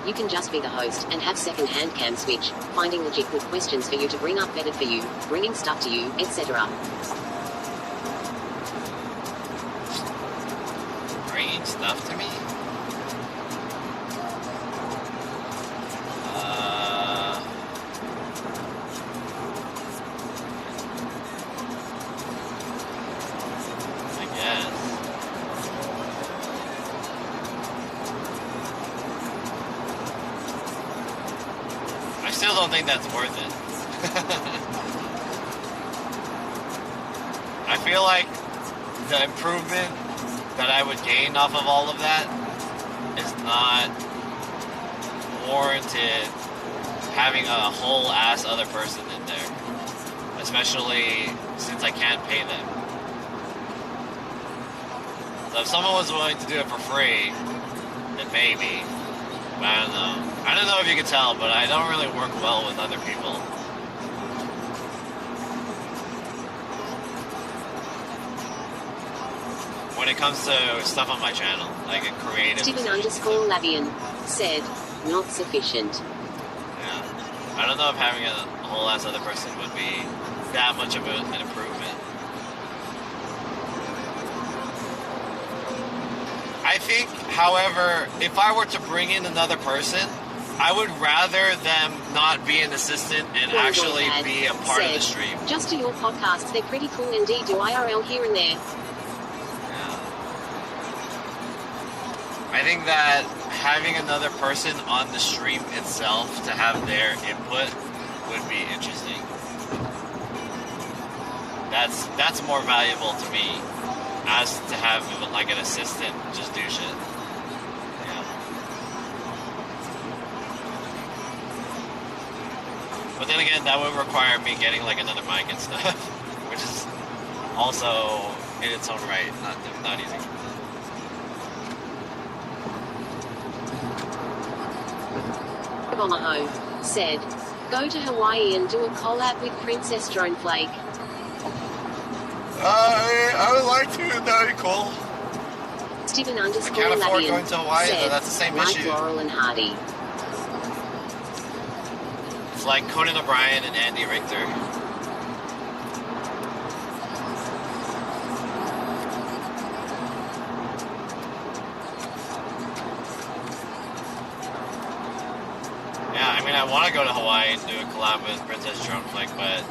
you can just be the host and have second-hand cam switch, finding legit good questions for you to bring up better for you, bringing stuff to you, etc. Bringing stuff to me? I still don't think that's worth it. I feel like the improvement that I would gain off of all of that is not warranted having a whole ass other person in there. Especially since I can't pay them. So if someone was willing to do it for free, then maybe. But I don't know. I don't know if you can tell, but I don't really work well with other people. When it comes to stuff on my channel, like a creative... Stephen_Lavian said, not sufficient. Yeah. I don't know if having a whole ass other person would be that much of an improvement. I think, however, if I were to bring in another person, I would rather them not be an assistant and actually be a part of the stream. Just do your podcasts, they're pretty cool indeed, do IRL here and there. Yeah. I think that having another person on the stream itself to have their input would be interesting. That's more valuable to me as to have like an assistant just do shit. Yeah. But then again, that would require me getting like another mic and stuff, which is also in its own right not easy. Omaha said, go to Hawaii and do a collab with Princess Droneflake. I would like to. That would be cool. Stephen I can't afford going to Hawaii, said, though. That's the same like issue. Laurel and Hardy. It's like Conan O'Brien and Andy Richter. Yeah, I mean, I want to go to Hawaii and do a collab with Princess Droneflake, but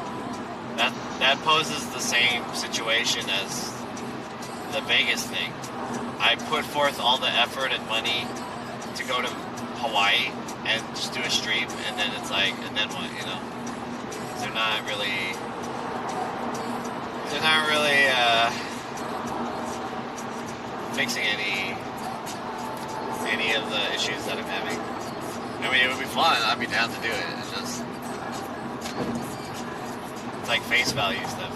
that poses the same situation as the Vegas thing. I put forth all the effort and money to go to Hawaii and just do a stream, and then it's like, and then what, you know? They're not really. They're not really fixing any of the issues that I'm having. I mean, it would be fun. I'd be down to do it. It's just it's like face value stuff.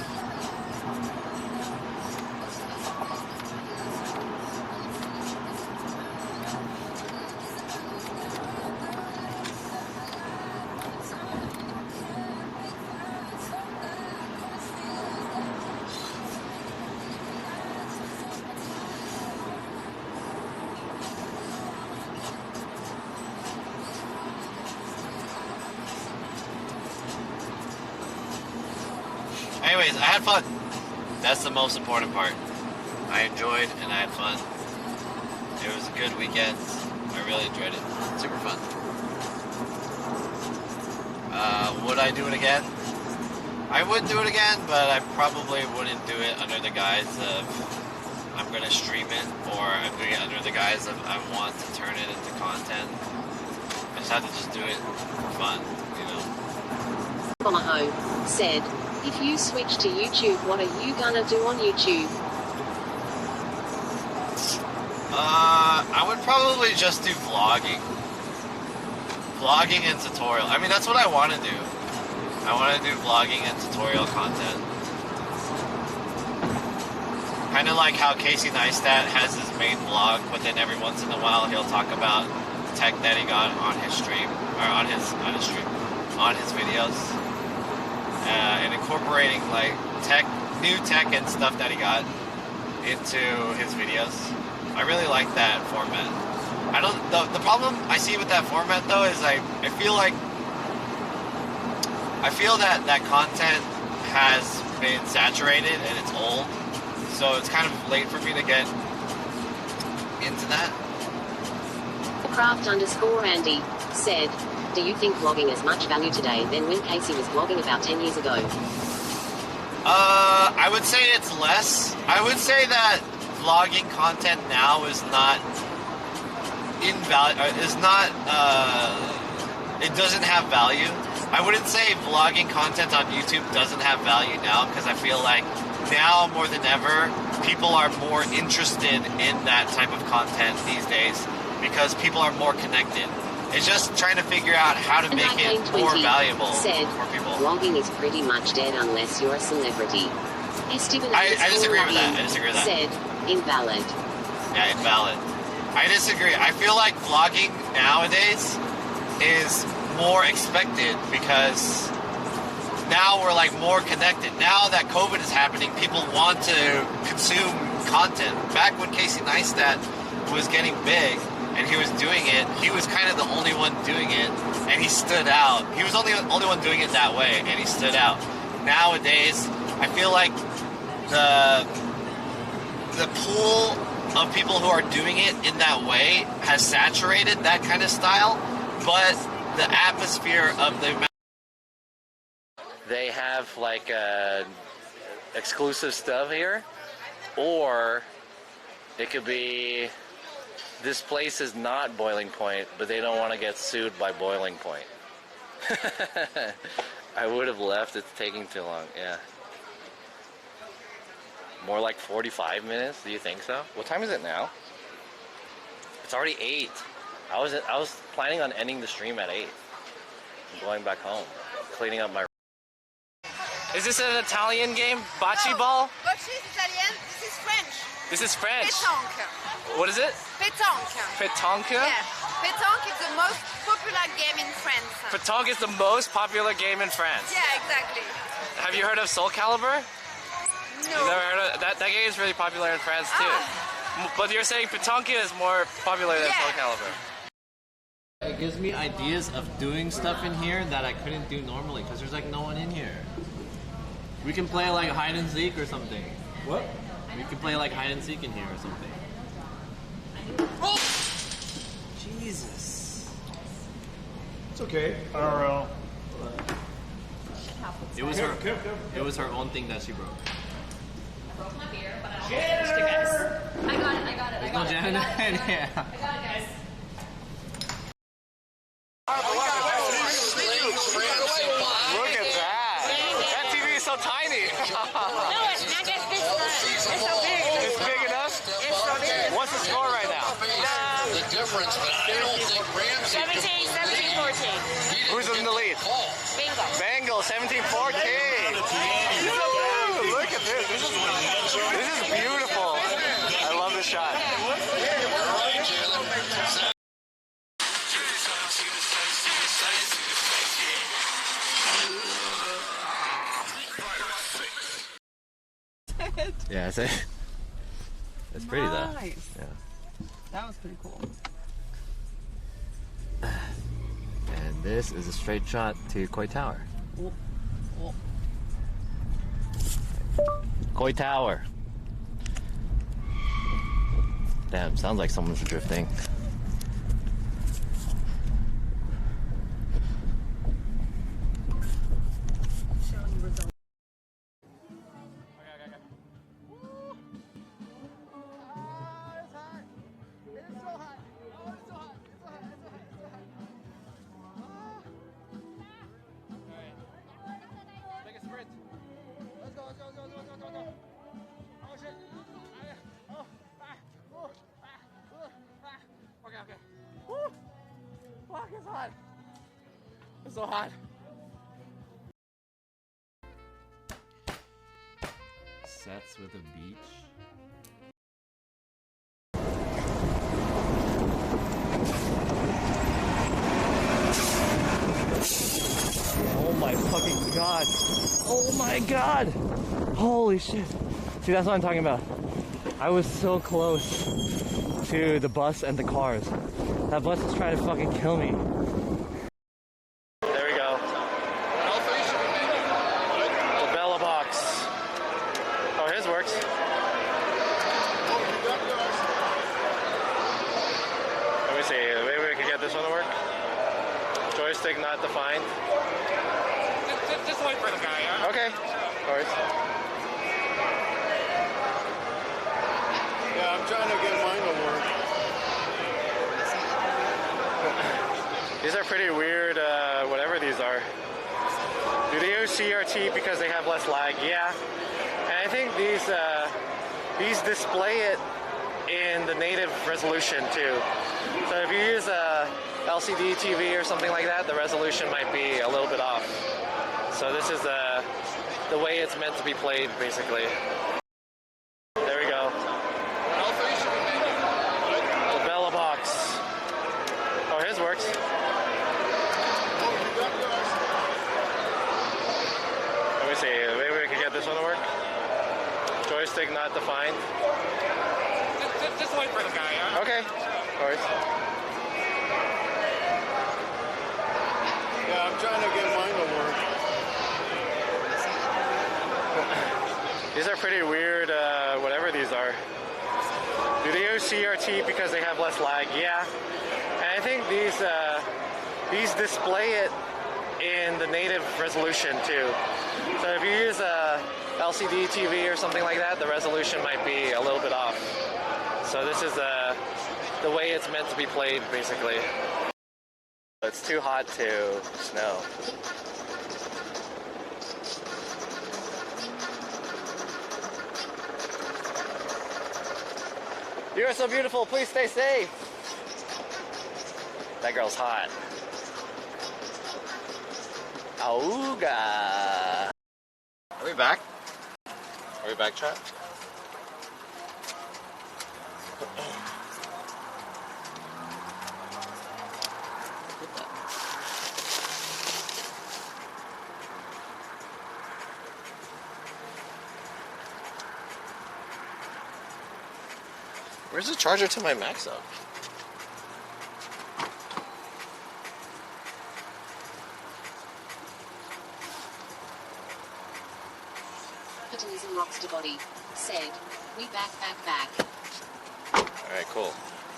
Anyways, I had fun. That's the most important part. I enjoyed and I had fun. It was a good weekend. I really enjoyed it. Super fun. Would I do it again? I would do it again, but I probably wouldn't do it under the guise of I'm going to stream it, or I'm doing it under the guise of I want to turn it into content. I just have to just do it for fun, you know? Omaha said, if you switch to YouTube, what are you gonna do on YouTube? I would probably just do vlogging. Vlogging and tutorial. I mean, that's what I want to do. I want to do vlogging and tutorial content. Kind of like how Casey Neistat has his main vlog, but then every once in a while he'll talk about tech that he got on his stream, or on his videos. And incorporating like new tech and stuff that he got into his videos. I really like that format. The problem I see with that format though is I feel that content has been saturated and it's old, so it's kind of late for me to get into that. Craft_Andy said, do you think vlogging has much value today than when Casey was vlogging about 10 years ago? I would say it's less. I would say that vlogging content now is not it doesn't have value. I wouldn't say vlogging content on YouTube doesn't have value now, because I feel like now more than ever, people are more interested in that type of content these days because people are more connected. It's just trying to figure out how to make it more valuable for people. Vlogging is pretty much dead unless you're a celebrity. I disagree with that. Said, invalid. Yeah, invalid. I disagree. I feel like vlogging nowadays is more expected because now we're like more connected. Now that COVID is happening, people want to consume content. Back when Casey Neistat was getting big and he was doing it, he was kind of the only one doing it, and he stood out. He was only one doing it that way, and he stood out. Nowadays, I feel like the pool of people who are doing it in that way has saturated that kind of style, but the atmosphere of the... They have like exclusive stuff here, or it could be this place is not Boiling Point, but they don't want to get sued by Boiling Point. I would have left, it's taking too long, yeah. More like 45 minutes, do you think so? What time is it now? It's already 8. I was planning on ending the stream at 8. I'm going back home, cleaning up my... Is this an Italian game? Bocce ball? Bocce is Italian, this is French. This is French? Pétanque. What is it? Pétanque. Pétanque? Yeah. Pétanque is the most popular game in France. Pétanque is the most popular game in France. Yeah, exactly. Have you heard of Soul Calibur? No. You've never heard of that? That game is really popular in France too. But you're saying Pétanque is more popular than Soul Calibur. It gives me ideas of doing stuff in here that I couldn't do normally because there's like no one in here. We can play like hide and seek or something. What? We can play like hide and seek in here or something. Oh! Jesus. It's okay. IRL. It was her. It was her own thing that she broke. Broke my beer, but I also finished it, guys. I got it. There's no jam in there. Yeah. I got it, guys. Look at that. so tiny. No, it's not just this one. It's so big. It's big enough? It's so big. What's the score right now? The difference, but I don't think Ramsey 17-14. Who's in the lead? Bingo. Bengals, 17-14. Woo! Look at this. This is beautiful. I love this shot. Yeah, it's pretty though. Nice. Yeah. That was pretty cool. And this is a straight shot to Koi Tower. Oh. Koi Tower. Damn, sounds like someone's drifting. It's hot. It's so hot. Sets with a beach. Oh my fucking god. Oh my god. Holy shit. See, that's what I'm talking about. I was so close to the bus and the cars. That bus is trying to fucking kill me. There we go. The Bella box. Oh, his works. Let me see. Maybe we can get this one to work. Joystick not defined. Just wait for the guy, yeah? Okay. Of course. Yeah, I'm trying to get mine to work. These are pretty weird, whatever these are. Do they use CRT because they have less lag? Yeah. And I think these display it in the native resolution too. So if you use a LCD TV or something like that, the resolution might be a little bit off. So this is the way it's meant to be played, basically. There we go. The Bella box. Oh, his works. Let me see. Maybe we can get this one to work. Joystick not defined. Just wait for the guy, yeah? Okay. Of course. Yeah, I'm trying to get mine to work. These are pretty weird, whatever these are. Do they use CRT because they have less lag? Yeah. And I think these display it in the native resolution too. So if you use a LCD TV or something like that, the resolution might be a little bit off. So this is the way it's meant to be played, basically. It's too hot to snow. You are so beautiful, please stay safe. That girl's hot. Auga. Are we back? Are we back, chat? Where's the charger to my MacSoc? Capitalism rocks the body. Said, we back. Alright, cool.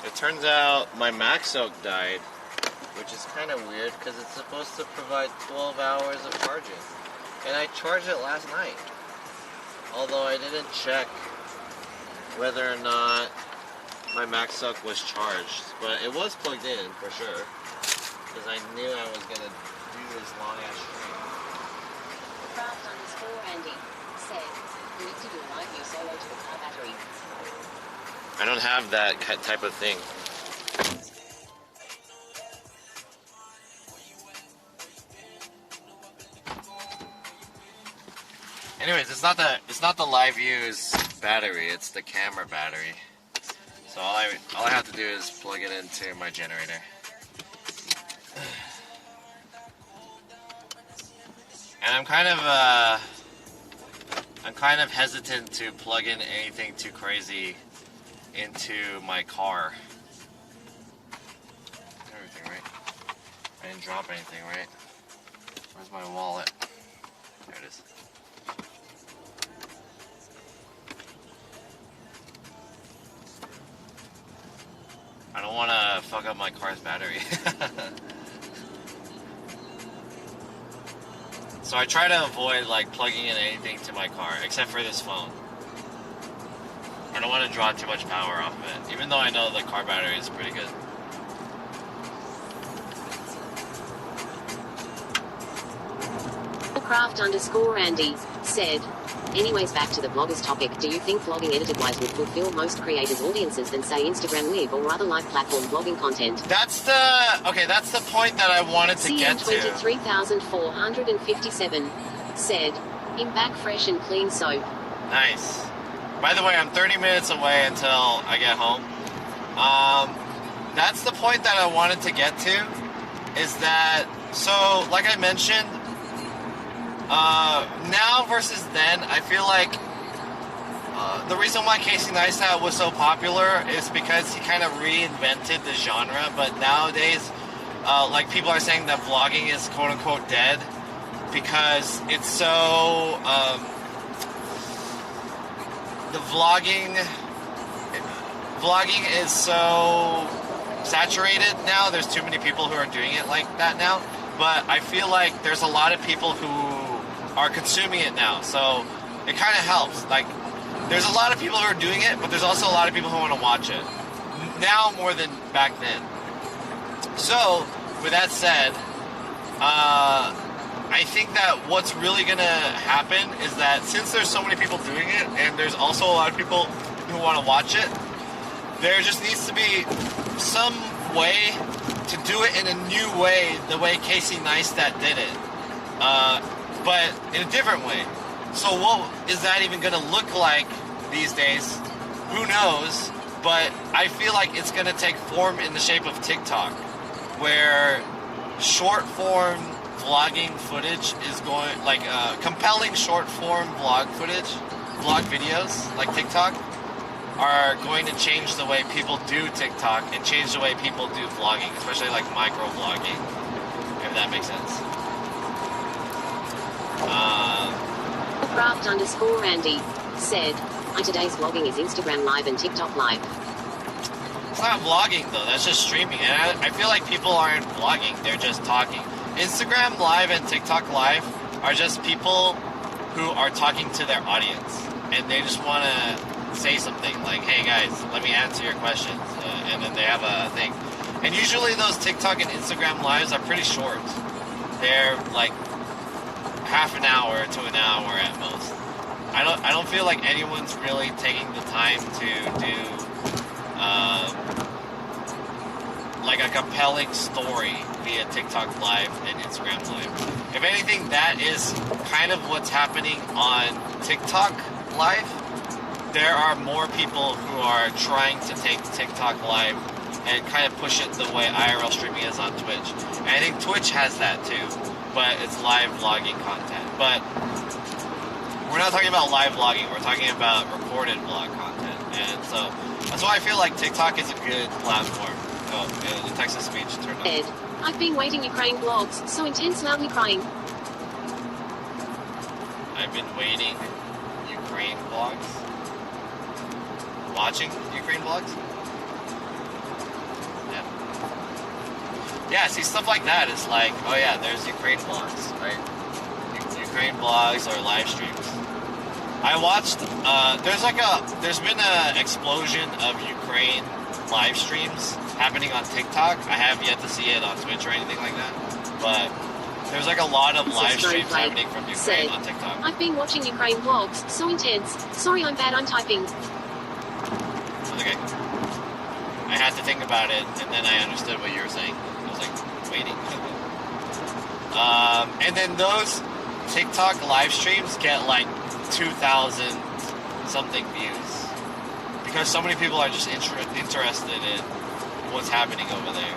It turns out my MacSoc died, which is kind of weird because it's supposed to provide 12 hours of charging. And I charged it last night. Although I didn't check whether or not my MacSoc was charged. But it was plugged in for sure. Because I knew I was going to do this long ass stream. Craft_Andy I don't have that type of thing. Anyways, it's not the Live Views battery, it's the camera battery. So all I have to do is plug it into my generator. And I'm kind of hesitant to plug in anything too crazy into my car. Everything right? I didn't drop anything, right? Where's my wallet? There it is. I don't want to fuck up my car's battery. So I try to avoid like plugging in anything to my car, except for this phone. I don't want to draw too much power off of it, even though I know the car battery is pretty good. Craft_Andy said, anyways, back to the bloggers topic, do you think vlogging edited wise would fulfill most creators' audiences than say Instagram Live or other live platform vlogging content? That's the point that I wanted to get to. CM23457 said, I'm back fresh and clean soap. Nice. By the way, I'm 30 minutes away until I get home. That's the point that I wanted to get to, is that, so like I mentioned, now versus then, I feel like the reason why Casey Neistat was so popular is because he kind of reinvented the genre. But nowadays, like people are saying that vlogging is quote unquote dead because it's so the vlogging is so saturated now. There's too many people who are doing it like that now. But I feel like there's a lot of people who are consuming it now, so it kind of helps. Like, there's a lot of people who are doing it, but there's also a lot of people who want to watch it now more than back then. So, with that said, I think that what's really gonna happen is that since there's so many people doing it, and there's also a lot of people who want to watch it, there just needs to be some way to do it in a new way, the way Casey Neistat did it, but in a different way. So what is that even going to look like these days? Who knows? But I feel like it's going to take form in the shape of TikTok, where short form vlogging footage is going, like compelling short form vlog videos like TikTok are going to change the way people do TikTok and change the way people do vlogging, especially like micro vlogging, if that makes sense. Craft_Andy said, today's vlogging is Instagram Live and TikTok Live. It's not vlogging though, that's just streaming. And I feel like people aren't vlogging, they're just talking. Instagram Live and TikTok Live are just people who are talking to their audience, and they just want to say something like, hey guys, let me answer your questions, and then they have a thing. And usually those TikTok and Instagram lives are pretty short. They're like half an hour to an hour at most. I don't feel like anyone's really taking the time to do like a compelling story via TikTok Live and Instagram Live. If anything, that is kind of what's happening on TikTok Live. There are more people who are trying to take TikTok Live and kind of push it the way IRL streaming is on Twitch. And I think Twitch has that too, but it's live vlogging content. But we're not talking about live vlogging, we're talking about recorded vlog content. And so that's why I feel like TikTok is a good platform. Oh, the text-to-speech turned on. Ed, I've been waiting Ukraine vlogs, so intense loudly crying. I've been waiting Ukraine vlogs? Watching Ukraine vlogs? Yeah. Yeah, see, stuff like that is like, oh yeah, there's Ukraine vlogs, right? Ukraine vlogs or live streams. I watched, there's been an explosion of Ukraine live streams happening on TikTok. I have yet to see it on Twitch or anything like that, but there's like a lot of live streams happening from Ukraine on TikTok. I've been watching Ukraine vlogs, so intense. Sorry I'm bad, I'm typing. Okay. I had to think about it, and then I understood what you were saying. I was like, waiting. And then those TikTok live streams get like 2,000 something views. Because so many people are just interested in what's happening over there.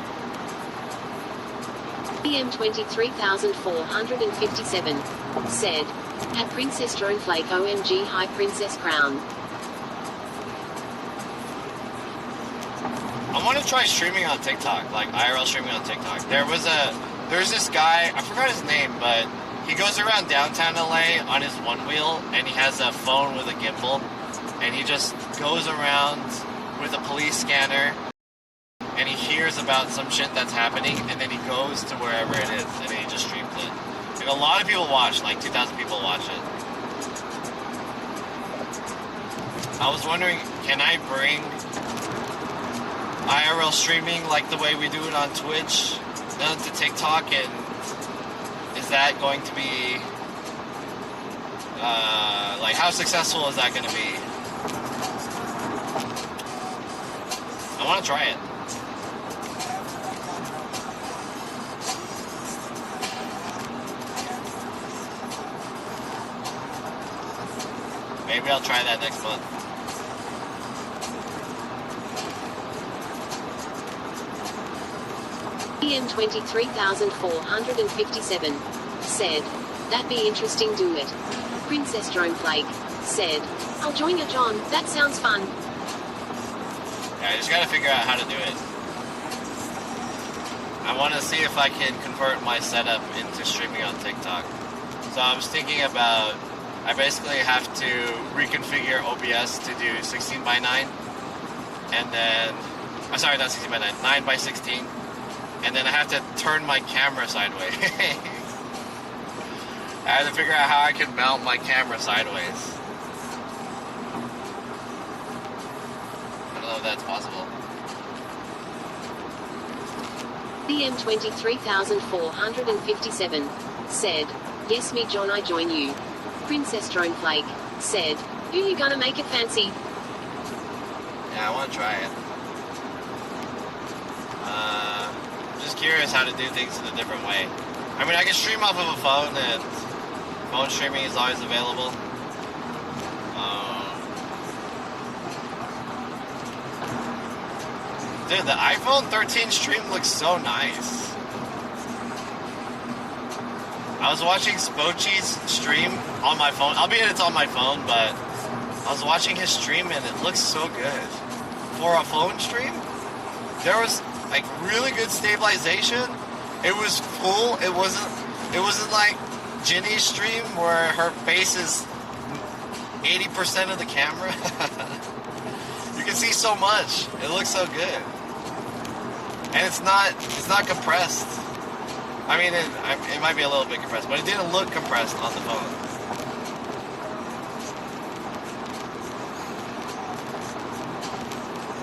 PM 23,457 said, "Had Princess Droneflake OMG High Princess Crown." I want to try streaming on TikTok, like IRL streaming on TikTok. There's this guy, I forgot his name, but he goes around downtown LA on his one wheel, and he has a phone with a gimbal, and he just goes around with a police scanner, and he hears about some shit that's happening, and then he goes to wherever it is, and then he just streams it. And a lot of people watch, like 2,000 people watch it. I was wondering, can I bring IRL streaming like the way we do it on Twitch to TikTok, and is that going to be like, how successful is that going to be? I want to try it. Maybe I'll try that next month. PM 23,457 said, "That'd be interesting, do it." Princess Droneflake said, "I'll join you, John, that sounds fun." Yeah, I just gotta figure out how to do it. I want to see if I can convert my setup into streaming on TikTok. So I was thinking about, I basically have to reconfigure OBS to do 16:9, and then, sorry, not 16:9, 9:16. And then I have to turn my camera sideways. I have to figure out how I can mount my camera sideways. I don't know if that's possible. PM 23,457 said, "Yes, me John, I join you." Princess Droneflake said, "Who you gonna make it fancy?" Yeah, I want to try it. I'm just curious how to do things in a different way. I mean, I can stream off of a phone, and phone streaming is always available. Dude, the iPhone 13 stream looks so nice. I was watching Spochi's stream on my phone. Albeit it's on my phone, but I was watching his stream and it looks so good. For a phone stream, there was like really good stabilization. It was full. It wasn't like Ginny's stream where her face is 80% of the camera. You can see so much. It looks so good. And it's not compressed. I mean, it might be a little bit compressed, but it didn't look compressed on the phone.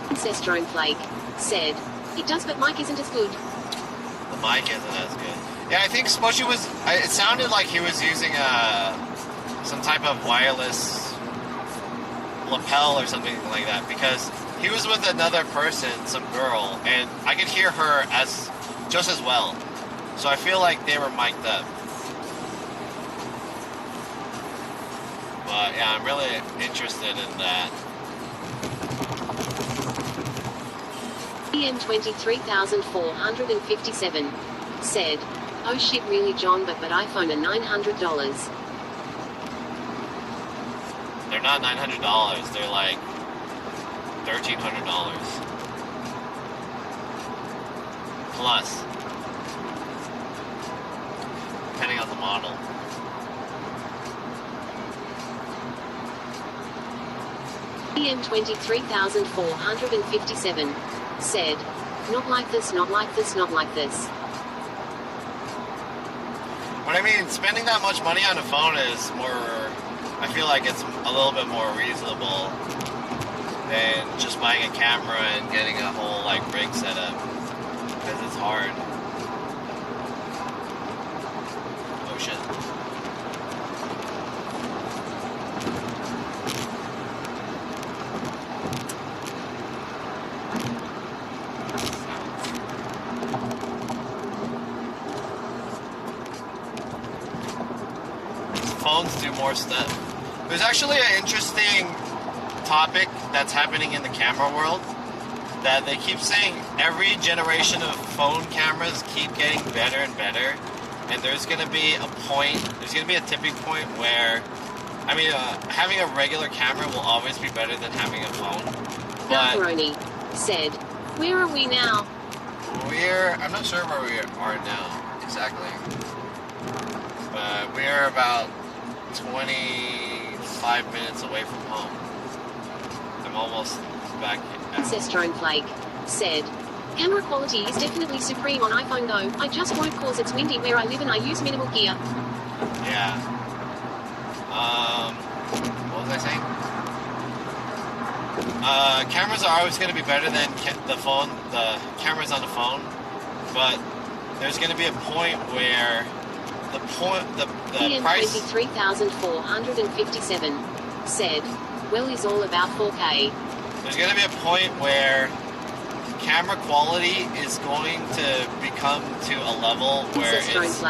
Princess Droneflake said, "It does, but mic isn't as good." The mic isn't as good. Yeah, I think Spochi was, it sounded like he was using some type of wireless lapel or something like that, because he was with another person, some girl, and I could hear her just as well. So I feel like they were mic'd up. But yeah, I'm really interested in that. PM 23,457 said, "Oh shit, really John, but iPhone are $900. They're not $900, they're like $1,300. Plus. Depending on the model. PM 23,457 said, "Not like this, not like this, not like this." What I mean, spending that much money on a phone is more, I feel like it's a little bit more reasonable than just buying a camera and getting a whole like rig setup, because it's hard. Oh shit. more stuff. There's actually an interesting topic that's happening in the camera world that they keep saying every generation of phone cameras keep getting better and better, and there's going to be a point, there's going to be a tipping point where, I mean, having a regular camera will always be better than having a phone. But Macaroni said, "Where are we now?" I'm not sure where we are now exactly, but we're about 25 minutes away from home. I'm almost back. Princess Drone Flake said, "Camera quality is definitely supreme on iPhone though. I just won't cause it's windy where I live and I use minimal gear." Yeah. What was I saying? Cameras are always going to be better than the cameras on the phone, but there's going to be a point where the price... 23,457 said, "Well is all about 4K." There's going to be a point where camera quality is going to become to a level where it's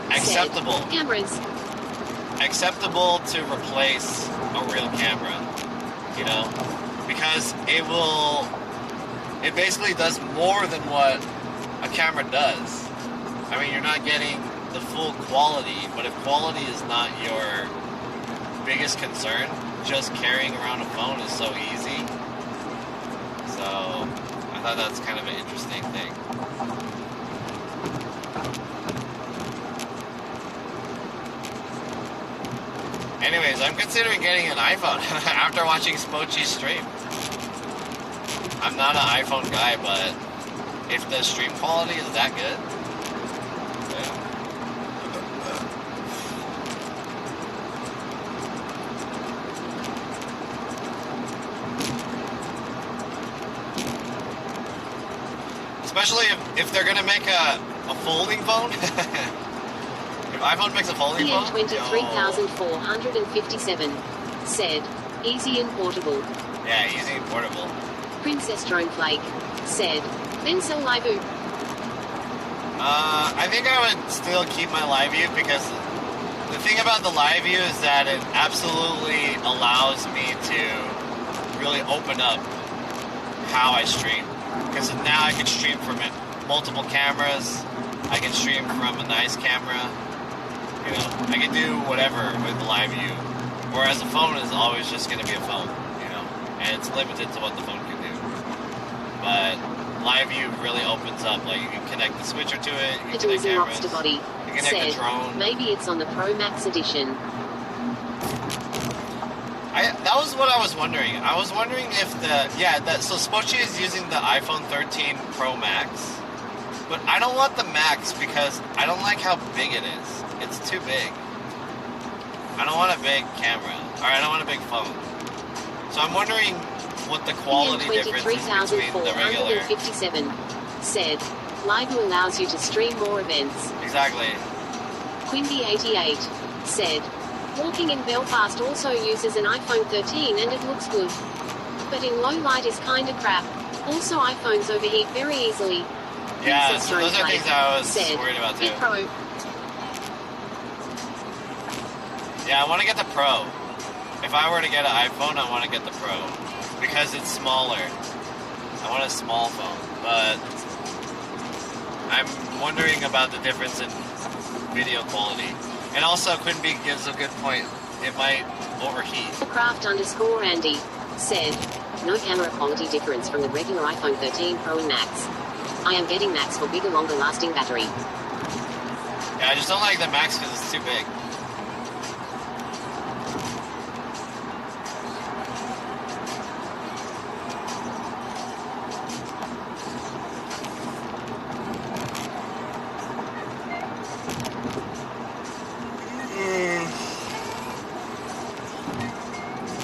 acceptable. Cameras. Acceptable to replace a real camera, you know, because it basically does more than what a camera does. I mean, you're not getting the full quality, but if quality is not your biggest concern, just carrying around a phone is so easy. So I thought that's kind of an interesting thing. Anyways, I'm considering getting an iPhone after watching Spochi's stream. I'm not an iPhone guy, but if the stream quality is that good, yeah. Especially if they're gonna make a folding phone. If iPhone makes a folding phone, 23,457 said, "Easy and portable." Yeah, easy and portable. Princess Drone Flake said, "Then sell Live-U." I think I would still keep my Live View because the thing about the Live View is that it absolutely allows me to really open up how I stream. Because now I can stream from multiple cameras. I can stream from a nice camera. You know, I can do whatever with the Live View. Whereas a phone is always just going to be a phone, you know, and it's limited to what the phone can do. But Live View really opens up, like you can connect the switcher to it, you can connect cameras, you can connect the drone. Maybe it's on the Pro Max edition. That was what I was wondering. I was wondering if so Spochi is using the iPhone 13 Pro Max, but I don't want the Max because I don't like how big it is. It's too big. I don't want a big camera, or I don't want a big phone. So I'm wondering what the quality difference is between the regular. 23,457 said, "Live-U allows you to stream more events." Exactly. Quimby88 said, "Walking in Belfast also uses an iPhone 13 and it looks good. But in low light is kinda crap. Also iPhones overheat very easily." Yeah, Princess so those are things I was said, worried about too. "Get Pro." Yeah, I want to get the Pro. If I were to get an iPhone, I want to get the Pro. Because it's smaller. I want a small phone. But I'm wondering about the difference in video quality. And also, Quinby gives a good point. It might overheat. Craft_Andy said, "No camera quality difference from the regular iPhone 13 Pro and Max. I am getting Max for bigger, longer lasting battery." Yeah, I just don't like the Max because it's too big.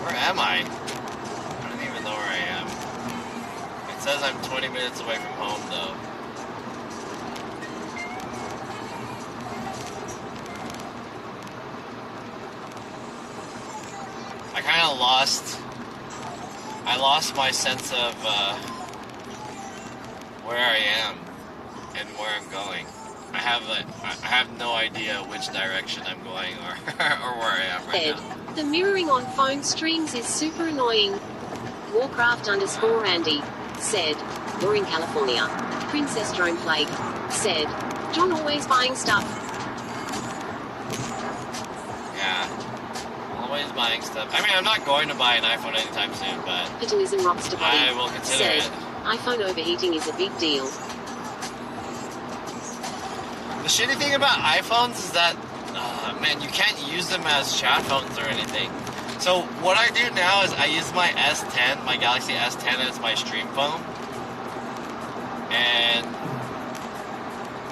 Where am I? I don't even know where I am. It says I'm 20 minutes away from home, though. I kind of lost my sense of where I am and where I'm going. I have no idea which direction I'm going or or where I am right Ed, now. the mirroring on phone streams is super annoying. Warcraft_Andy said, you're in California. Princess Droneflake said, John always buying stuff. Yeah. Always buying stuff. I mean, I'm not going to buy an iPhone anytime soon, but Capitalism rocks to body I will consider said, it. iPhone overheating is a big deal. The shitty thing about iPhones is that, man, you can't use them as chat phones or anything. So what I do now is I use my S10, my Galaxy S10 as my stream phone. And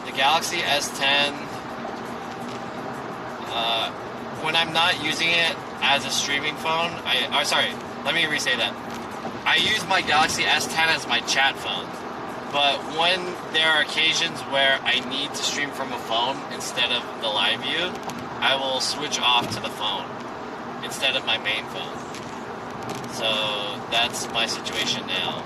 the Galaxy S10, when I'm not using it as a streaming phone, let me re-say that. I use my Galaxy S10 as my chat phone. But when there are occasions where I need to stream from a phone instead of the live view, I will switch off to the phone instead of my main phone. So that's my situation now.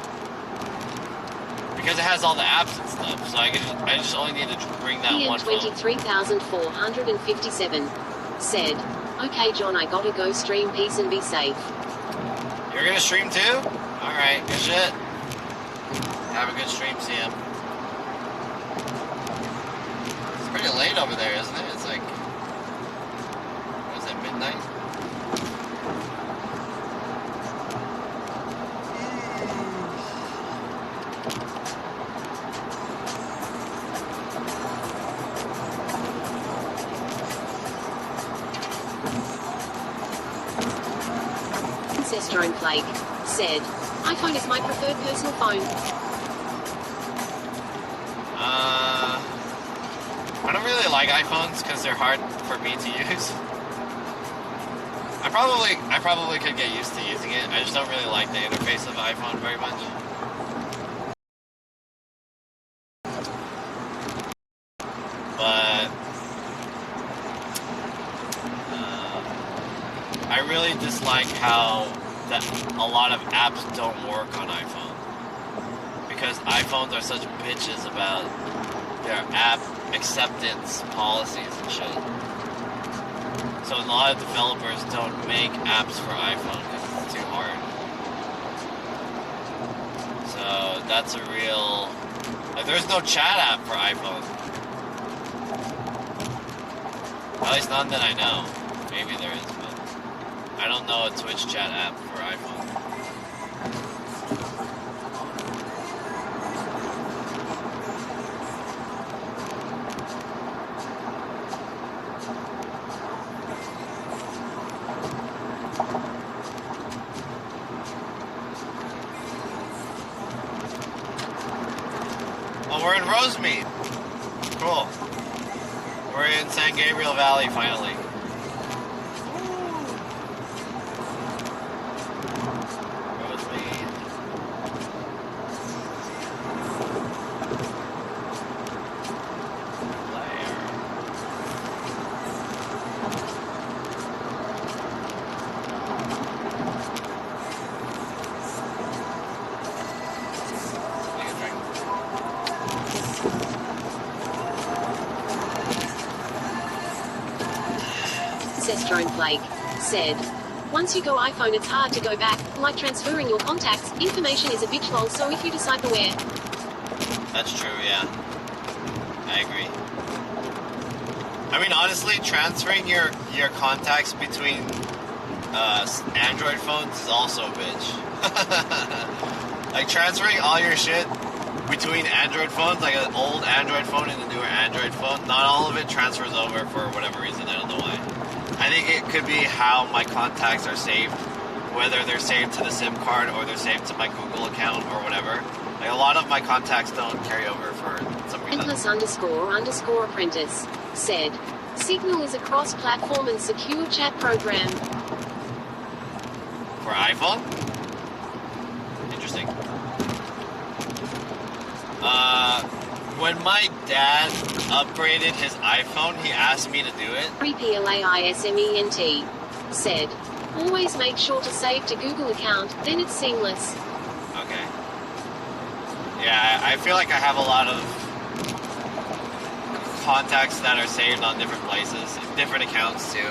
Because it has all the apps and stuff, so I just only need to bring that one phone. 23,457 said, okay John, I gotta go stream, peace and be safe. You're gonna stream too? Alright, good shit. Have a good stream, Sam. It's pretty late over there, isn't it? It's like, what is it, midnight? Princess Droneflake said, iPhone is my preferred personal phone. I don't really like iPhones because they're hard for me to use. I probably could get used to using it. I just don't really like the interface of iPhone very much. But I really dislike how that a lot of apps don't work on iPhone. Because iPhones are such bitches about their app acceptance policies and shit. So a lot of developers don't make apps for iPhone because it's too hard. So that's a real... Like, there's no chat app for iPhone. At least none that I know. Maybe there is, but I don't know a Twitch chat app for iPhone. Oh, we're in Rosemead. Cool. We're in San Gabriel Valley finally. Rosemead. Princess Droneflake said, once you go iPhone it's hard to go back, like transferring your contacts, information is a bitch lol, so if you decide to wear. That's true, yeah. I agree. I mean, honestly, transferring your contacts between Android phones is also a bitch. Like, transferring all your shit between Android phones, like an old Android phone and a newer Android phone, not all of it transfers over for whatever reason, I don't know why. I think it could be how my contacts are saved, whether they're saved to the SIM card or they're saved to my Google account or whatever. Like, a lot of my contacts don't carry over for some reason. Endless__apprentice said, Signal is a cross-platform and secure chat program. For iPhone? Interesting. When my dad upgraded his iPhone, he asked me to do it. 3PLAISMENT said, always make sure to save to Google account, then it's seamless. Okay. Yeah, I feel like I have a lot of contacts that are saved on different places, different accounts too.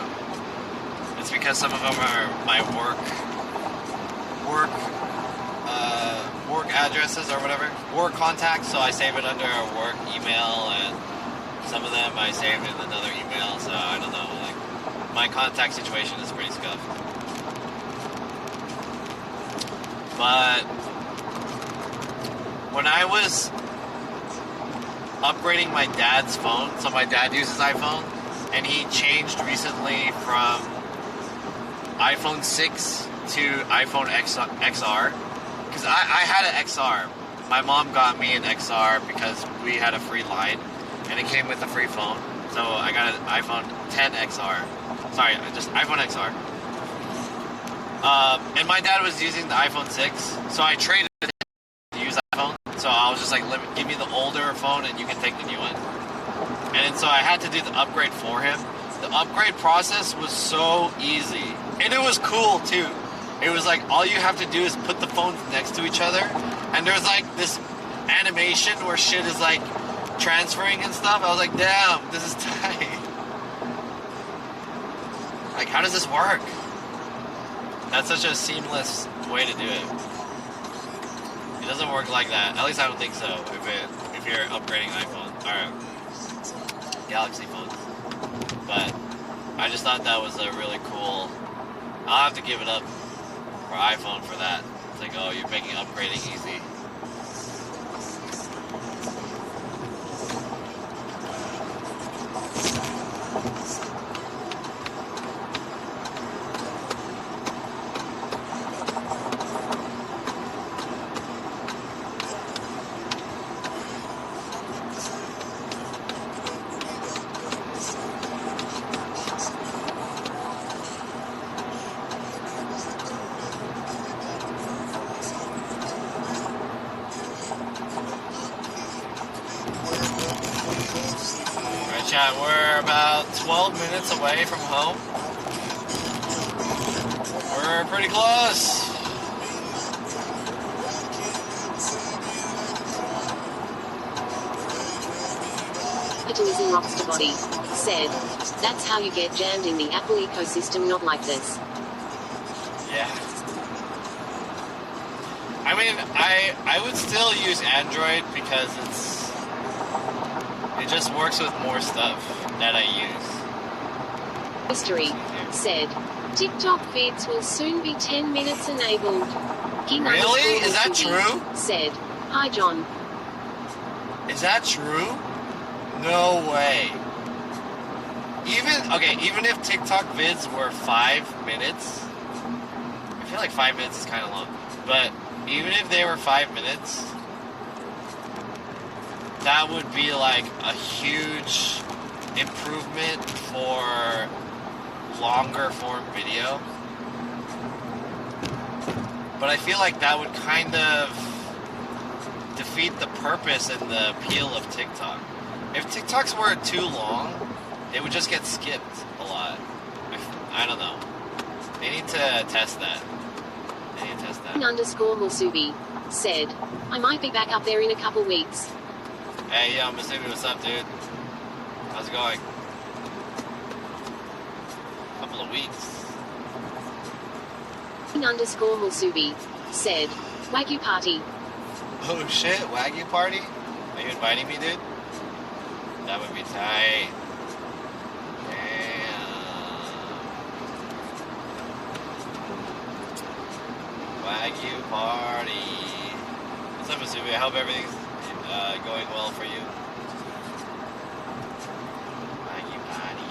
It's because some of them are my work addresses or whatever, work contacts. So I save it under a work email, and some of them I saved in another email. So I don't know. Like my contact situation is pretty scuffed. But when I was upgrading my dad's phone, so my dad uses iPhone, and he changed recently from iPhone 6 to iPhone XR, because I had an XR. My mom got me an XR because we had a free line, and it came with a free phone, so I got an iPhone 10 XR. Sorry, just iPhone XR. And my dad was using the iPhone 6, so I traded it to use iPhone. So I was just like, give me the older phone and you can take the new one. And so I had to do the upgrade for him. The upgrade process was so easy. And it was cool too. It was like, all you have to do is put the phones next to each other. And there's like this animation where shit is like transferring and stuff. I was like, damn, this is tight. Like, how does this work? That's such a seamless way to do it. It doesn't work like that. At least I don't think so. If you're upgrading iPhone or Galaxy phones. But I just thought that was a really cool. I'll have to give it up for iPhone for that. It's like, oh, you're making upgrading easy. Chat, we're about 12 minutes away from home. We're pretty close. Capitalism rocks the body. Said, that's how you get jammed in the Apple ecosystem, not like this. Yeah. I mean, I would still use Android because it just works with more stuff that I use. History said, TikTok vids will soon be 10 minutes enabled. Really? Is that true? Said, hi John. Is that true? No way. Even if TikTok vids were 5 minutes, I feel like 5 minutes is kind of long, but even if they were 5 minutes, that would be like a huge improvement for longer form video. But I feel like that would kind of defeat the purpose and the appeal of TikTok. If TikToks were too long, they would just get skipped a lot. I don't know. They need to test that. _ Musubi said, I might be back up there in a couple weeks. Hey, yo, Musubi, what's up, dude? How's it going? Couple of weeks. _ Musubi said, Wagyu party. Oh shit, Wagyu party? Are you inviting me, dude? That would be tight. Damn. Wagyu party. What's up, Musubi? I hope everything's going well for you. Wagyu party.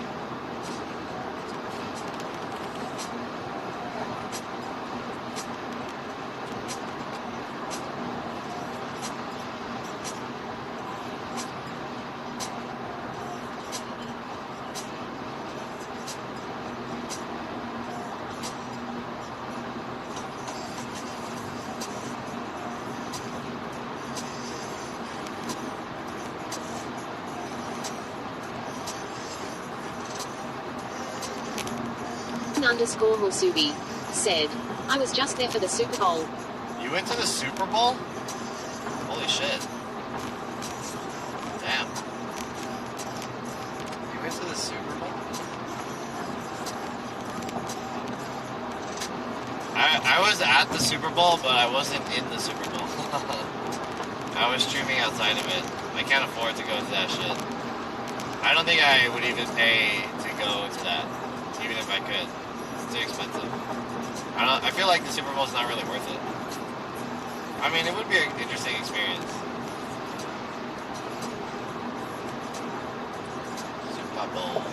_ Musubi said, I was just there for the Super Bowl. You went to the Super Bowl? Holy shit. Damn. to the Super Bowl? I was at the Super Bowl, but I wasn't in the Super Bowl. I was streaming outside of it. I can't afford to go to that shit. I don't think I would even pay to go to that, even if I could. It's too expensive. I feel like the Super Bowl is not really worth it. I mean, it would be an interesting experience. Super Bowl.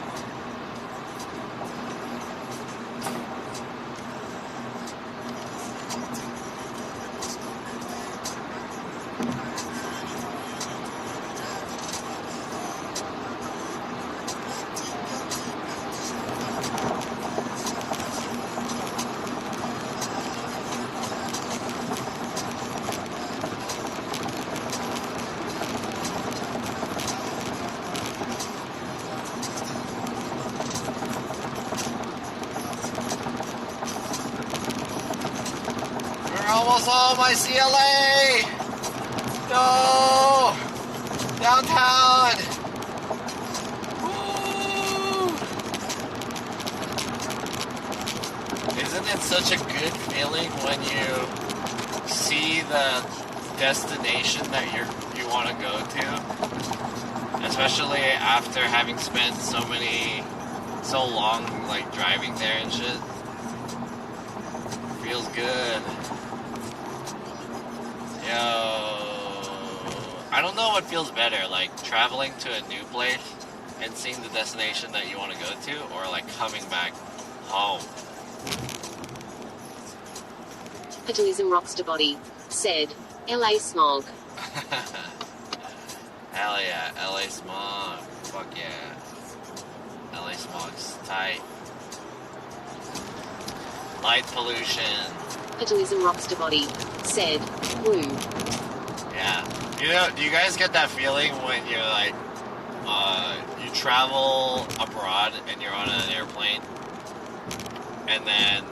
Almost home, my CLA! No! Downtown! Woo! Isn't it such a good feeling when you see the destination that you want to go to? Especially after having spent so long like driving there and shit. Feels good. Yo, I don't know what feels better, like traveling to a new place and seeing the destination that you want to go to, or like coming back home. Capitalism rocks the body, said, LA smog. Hell yeah, LA smog. Fuck yeah. LA smog's tight. Light pollution. Capitalism rocks the body, said, woo. Yeah. You know, do you guys get that feeling when you're like, you travel abroad and you're on an airplane, and then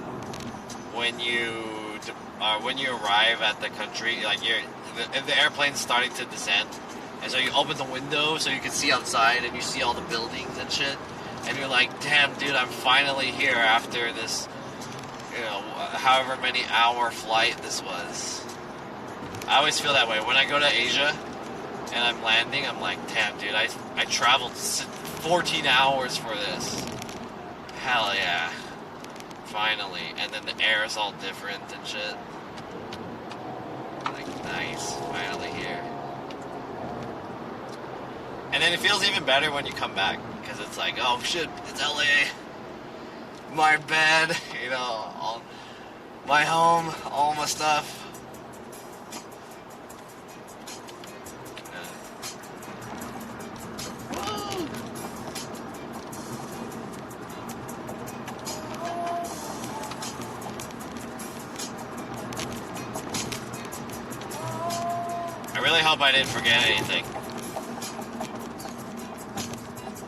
when you arrive at the country, like the airplane's starting to descend, and so you open the window so you can see outside and you see all the buildings and shit, and you're like, damn, dude, I'm finally here after this, however many hour flight this was. I always feel that way. When I go to Asia and I'm landing, I'm like, damn, dude, I traveled 14 hours for this. Hell yeah. Finally. And then the air is all different and shit. Like, nice. Finally here. And then it feels even better when you come back. Because it's like, oh shit, it's LA. My bed, all my home, all my stuff. I really hope I didn't forget anything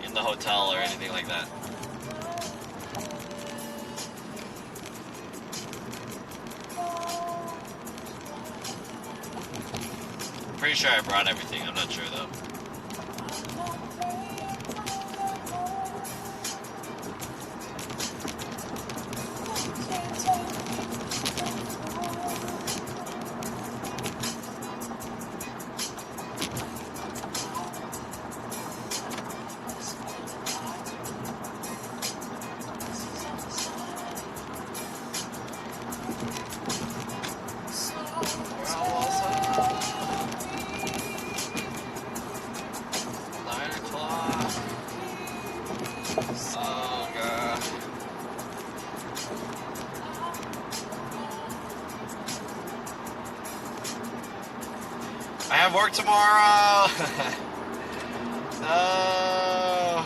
in the hotel or anything like that. Pretty sure I brought everything, I'm not sure though. I have work tomorrow. No.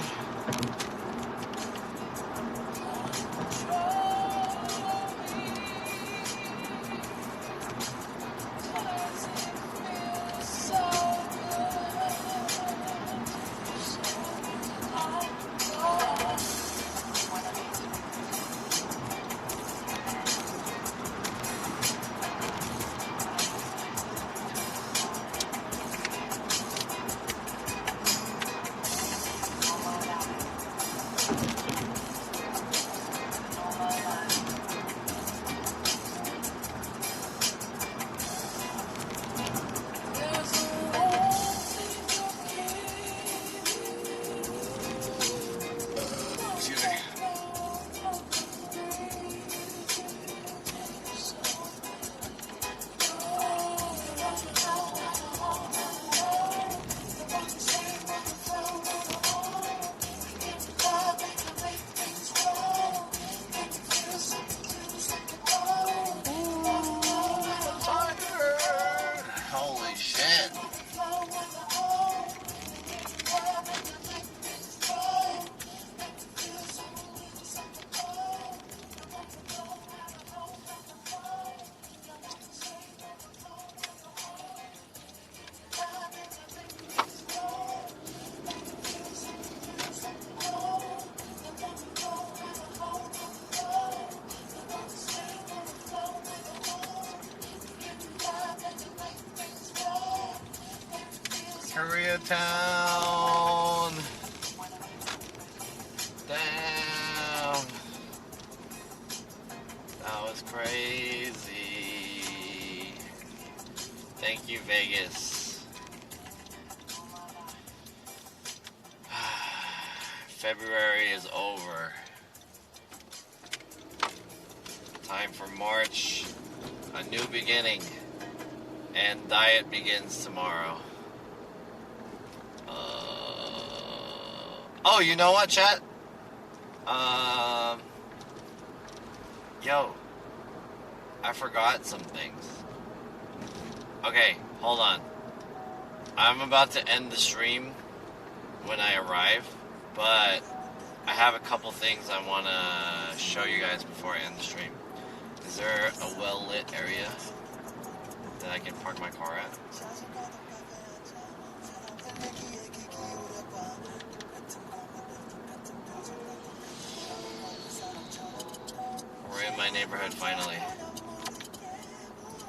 Koreatown. Damn. That was crazy. Thank you, Vegas. February is over. Time for March. A new beginning. And diet begins tomorrow. Oh, you know what, chat? Yo, I forgot some things. Okay, hold on. I'm about to end the stream when I arrive, but I have a couple things I want to show you guys before I end the stream. Is there a well-lit area that I can park my car at? We're in my neighborhood finally.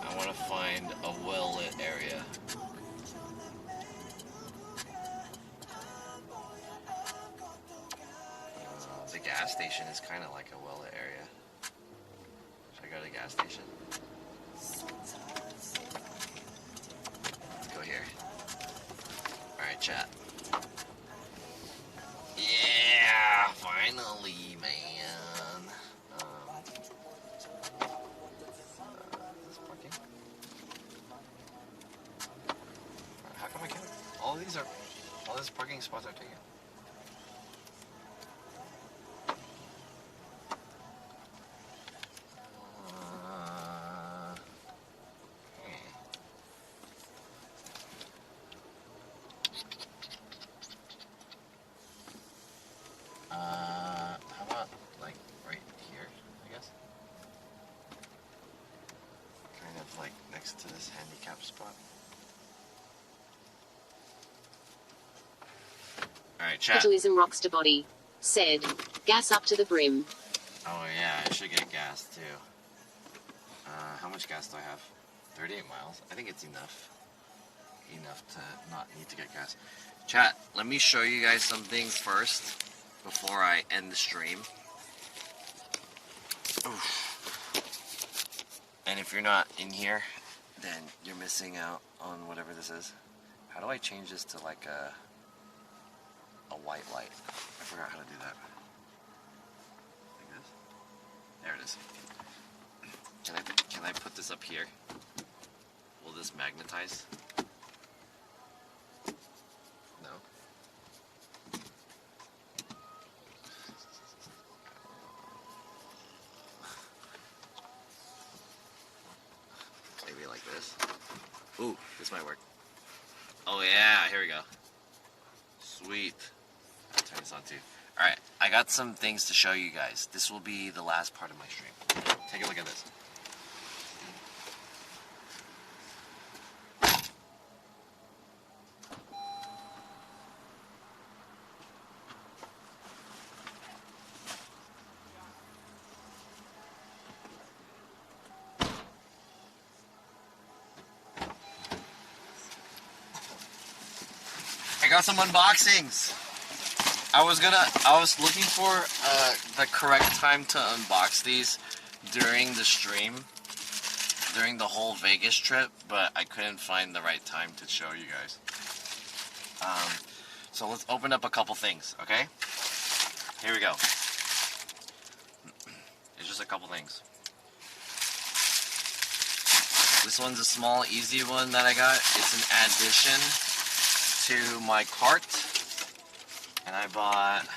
I want to find a well-lit area. The gas station is kind of like a well-lit area. Should I go to the gas station? Let's go here. Alright, chat. Yeah, finally, man. Is this parking? How come I can't? All these parking spots are taken. How about like right here, I guess? Kind of like next to this handicap spot. Alright, chat. Capitalism Rockstar Body said, gas up to the brim. Oh yeah, I should get gas too. How much gas do I have? 38 miles. I think it's enough. Enough to not need to get gas. Chat, let me show you guys some things first before I end the stream. Oof. And if you're not in here, then you're missing out on whatever this is. How do I change this to like a white light? I forgot how to do that. Like this? There it is. Can I put this up here? Will this magnetize? No. Maybe like this. Ooh, this might work. Oh yeah, here we go. Sweet. I'll turn this on too. Alright, I got some things to show you guys. This will be the last part of my stream. Take a look at this. I got some unboxings. I was looking for the correct time to unbox these during the stream, during the whole Vegas trip, but I couldn't find the right time to show you guys. So let's open up a couple things, okay? Here we go. It's just a couple things. This one's a small, easy one that I got. It's an addition to my cart. And I bought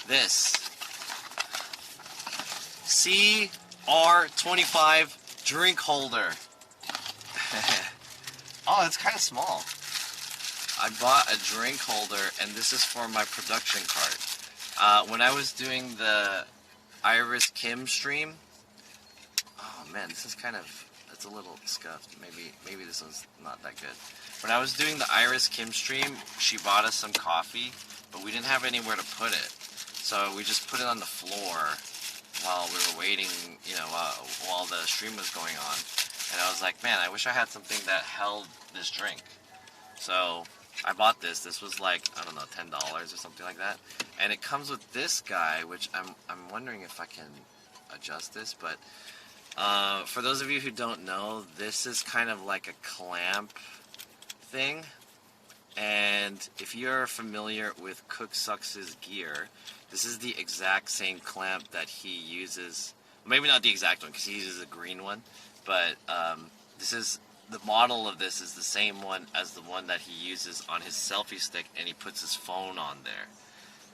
this CR25 drink holder. Oh, it's kind of small. I bought a drink holder, and this is for my production cart. When I was doing the Iris Kim stream, oh man, this is it's a little scuffed. Maybe this one's not that good. When I was doing the Iris Kim stream, she bought us some coffee, but we didn't have anywhere to put it. So we just put it on the floor while we were waiting, while the stream was going on. And I was like, man, I wish I had something that held this drink. So I bought this. This was like, I don't know, $10 or something like that. And it comes with this guy, which I'm wondering if I can adjust this. But for those of you who don't know, this is kind of like a clamp thing. And if you're familiar with Cook Sucks' gear, this is the exact same clamp that he uses. Maybe not the exact one, because he uses a green one. But this is, the model of this is the same one as the one that he uses on his selfie stick, and he puts his phone on there.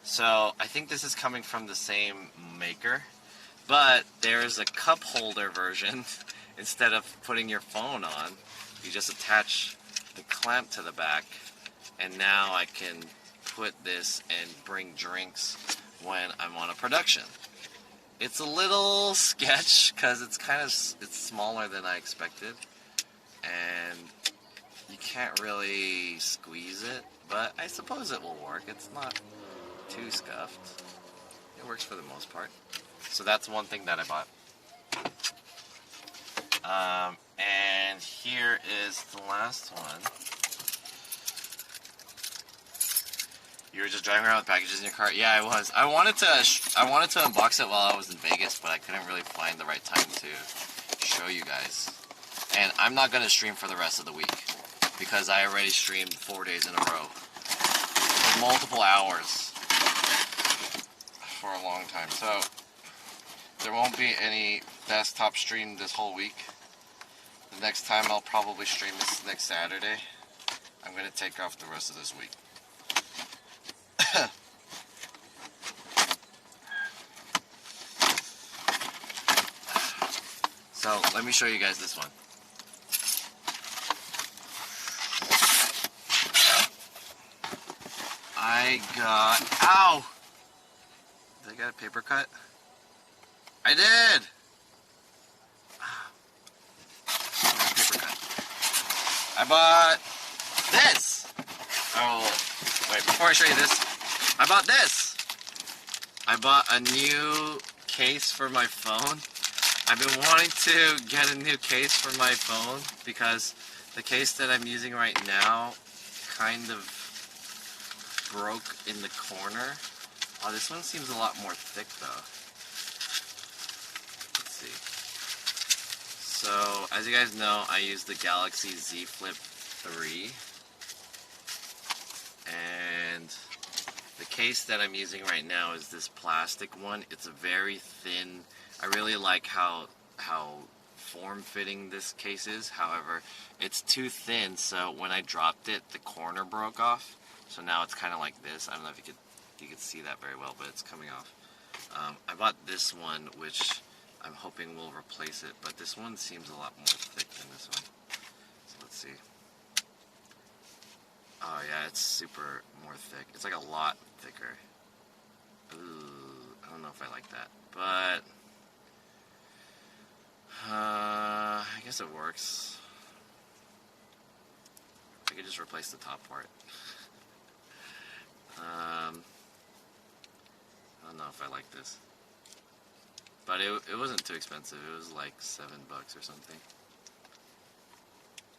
So I think this is coming from the same maker. But there's a cup holder version. Instead of putting your phone on, you just attach the clamp to the back. And now I can put this and bring drinks when I'm on a production. It's a little sketch because it's smaller than I expected, and you can't really squeeze it, but I suppose it will work. It's not too scuffed. It works for the most part. So that's one thing that I bought. And here is the last one. You were just driving around with packages in your car? Yeah, I was. I wanted to unbox it while I was in Vegas, but I couldn't really find the right time to show you guys. And I'm not going to stream for the rest of the week, because I already streamed 4 days in a row. For multiple hours. For a long time. So, there won't be any desktop stream this whole week. The next time I'll probably stream is next Saturday. I'm going to take off the rest of this week. So let me show you guys this one. I got, ow! Did I get a paper cut? I did! Paper cut. I bought this! Oh, wait, before I show you this, I bought this! I bought a new case for my phone. I've been wanting to get a new case for my phone because the case that I'm using right now kind of broke in the corner. Oh, this one seems a lot more thick though. Let's see. So, as you guys know, I use the Galaxy Z Flip 3. And the case that I'm using right now is this plastic one. It's a very thin. I really like how form-fitting this case is. However, it's too thin, so when I dropped it, the corner broke off. So now it's kind of like this. I don't know if you could see that very well, but it's coming off. I bought this one, which I'm hoping will replace it, but this one seems a lot more thick than this one. So let's see. Oh yeah, it's super more thick. It's like a lot thicker. Ooh, I don't know if I like that, but I guess it works. I could just replace the top part. I don't know if I like this, but it wasn't too expensive. It was like $7 or something.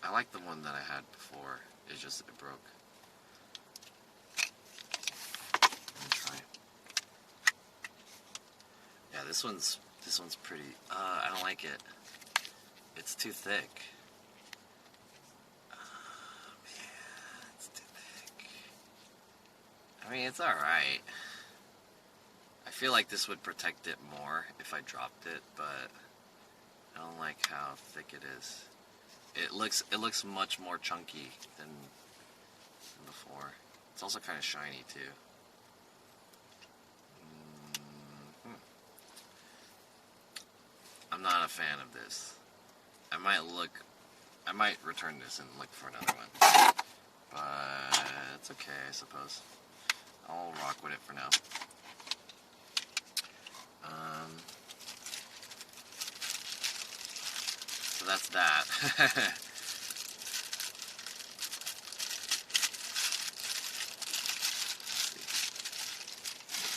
I like the one that I had before. It broke. Let me try. Yeah, this one's pretty. I don't like it. It's too thick. Man, it's too thick. I mean, it's alright. I feel like this would protect it more if I dropped it, but I don't like how thick it is. It looks much more chunky than before. It's also kind of shiny too. I'm not a fan of this. I might return this and look for another one. But it's okay, I suppose. I'll rock with it for now. So that's that.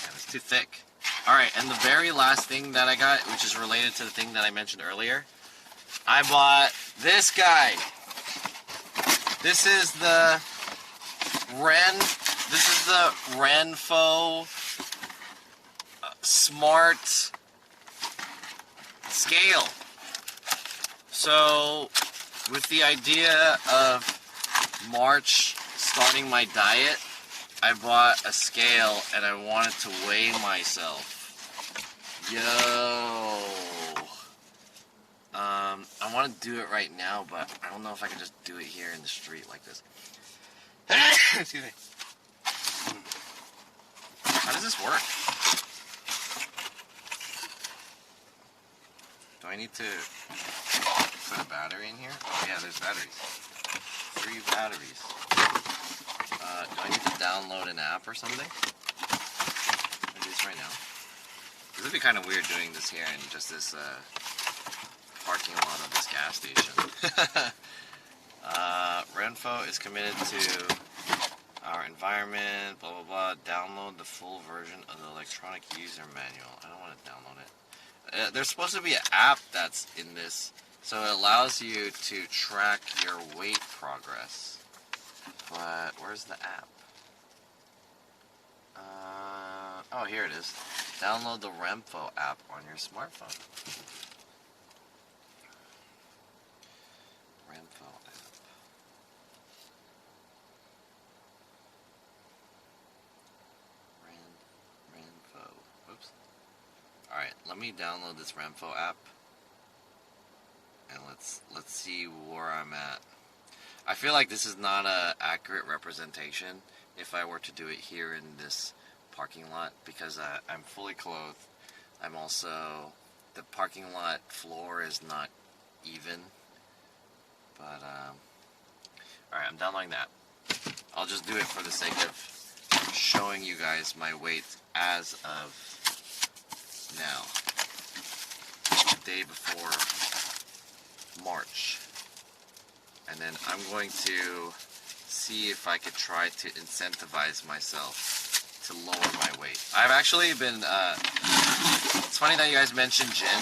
Yeah, it's too thick. Alright, and the very last thing that I got, which is related to the thing that I mentioned earlier, I bought this guy. This is the This is the Renpho Smart Scale. So, with the idea of March starting my diet, I bought a scale and I wanted to weigh myself. Yo. I want to do it right now, but I don't know if I can just do it here in the street like this. Excuse me. How does this work? Do I need to put a battery in here? Oh yeah, there's batteries. 3 batteries. Do I need to download an app or something? I'll do this right now. This would be kind of weird doing this here in just this parking lot of this gas station. Renpho is committed to our environment, blah blah blah. Download the full version of the electronic user manual. I don't want to download it. There's supposed to be an app that's in this, so it allows you to track your weight progress. But where's the app? Oh, here it is. Download the Renpho app on your smartphone. Renpho app. Renpho. Whoops. Alright, let me download this Renpho app. And let's see where I'm at. I feel like this is not an accurate representation if I were to do it here in this parking lot, because I'm fully clothed. I'm also, the parking lot floor is not even, but alright, I'm downloading that. I'll just do it for the sake of showing you guys my weight as of now, the day before March. And then I'm going to see if I could try to incentivize myself to lower my weight. I've actually been, it's funny that you guys mentioned Jin,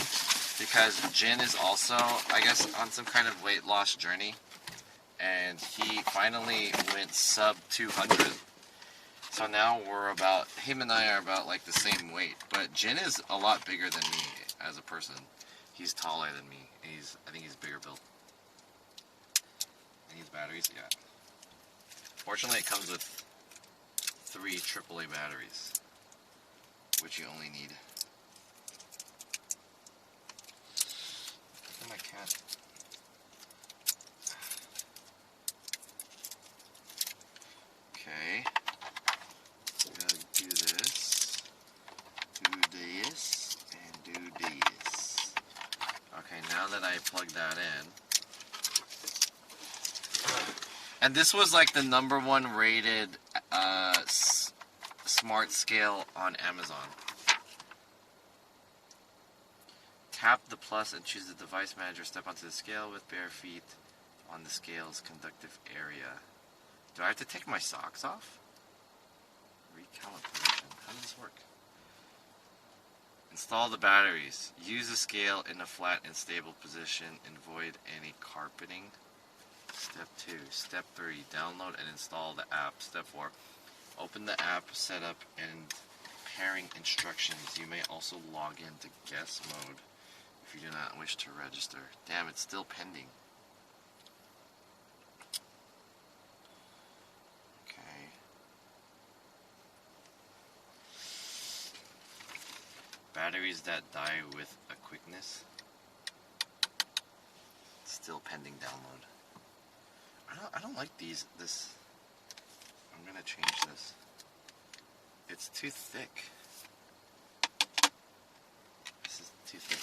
because Jin is also, I guess, on some kind of weight loss journey. And he finally went sub 200. So now we're about, him and I are about like the same weight. But Jin is a lot bigger than me as a person. He's taller than me. I think he's bigger built. These batteries, yeah. Fortunately, it comes with 3 AAA batteries, which you only need. Look at my cat. Okay. We gotta do this, and do this. Okay, now that I plug that in. And this was like the #1 rated smart scale on Amazon. Tap the plus and choose the device manager. Step onto the scale with bare feet on the scale's conductive area. Do I have to take my socks off? Recalibration. How does this work? Install the batteries. Use the scale in a flat and stable position and avoid any carpeting. Step 2. Step 3. Download and install the app. Step 4. Open the app, setup, and pairing instructions. You may also log into guest mode if you do not wish to register. Damn, it's still pending. Okay. Batteries that die with a quickness. Still pending download. I don't like this. I'm gonna change this. It's too thick. This is too thick.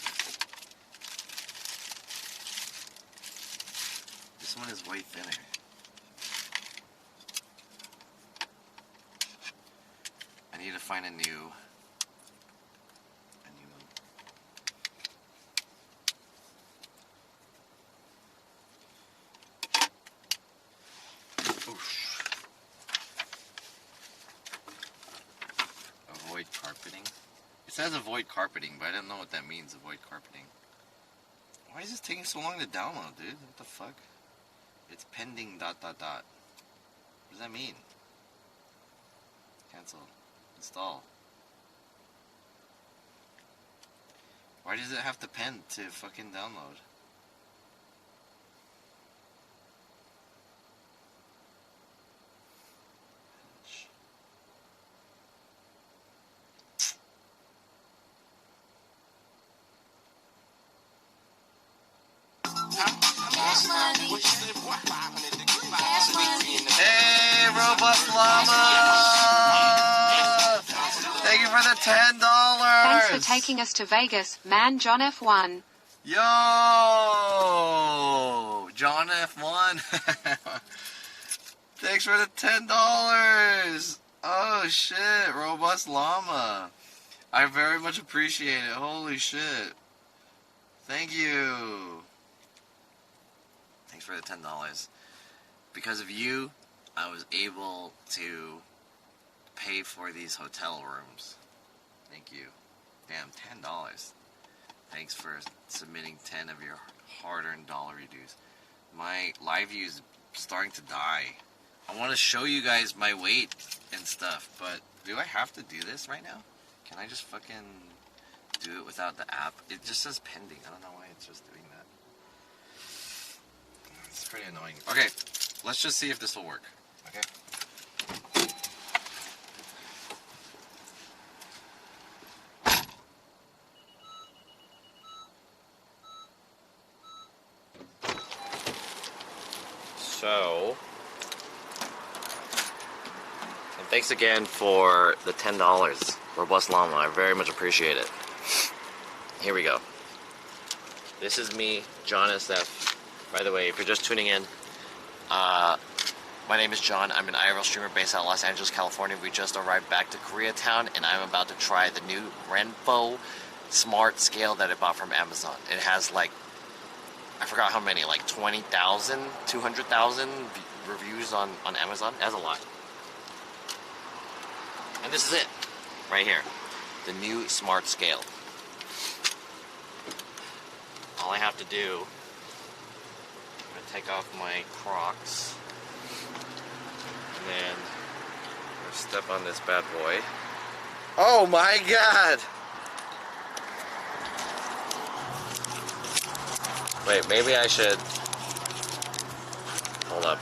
This one is way thinner. I need to find a new one. Avoid carpeting. It says avoid carpeting, but I don't know what that means, avoid carpeting. Why is this taking so long to download, dude? What the fuck? It's pending ... What does that mean? Cancel. Install. Why does it have to pen to fucking download? Hey, Robust Llama! Thank you for the $10. Thanks for taking us to Vegas, man. John F1. Yo, John F1. Thanks for the $10. Oh shit, Robust Llama. I very much appreciate it. Holy shit. Thank you. Thanks for the $10. Because of you, I was able to pay for these hotel rooms. Thank you. Damn, $10. Thanks for submitting 10 of your hard-earned dollary dues. My live view is starting to die. I want to show you guys my weight and stuff, but do I have to do this right now? Can I just fucking do it without the app? It just says pending. I don't know why it's just doing that. It's pretty annoying. Okay, let's just see if this will work. Okay. So, and thanks again for the $10, Robust Llama. I very much appreciate it. Here we go. This is me, John SF. By the way, if you're just tuning in, my name is John. I'm an IRL streamer based out of Los Angeles, California. We just arrived back to Koreatown, and I'm about to try the new Renpho Smart Scale that I bought from Amazon. It has like, I forgot how many, like 20,000, 200,000 reviews on Amazon. It has a lot. And this is it, right here. The new Smart Scale. All I have to do, I'm going to take off my Crocs. And then I'm going to step on this bad boy. Oh my god! Wait, maybe I should... Hold up.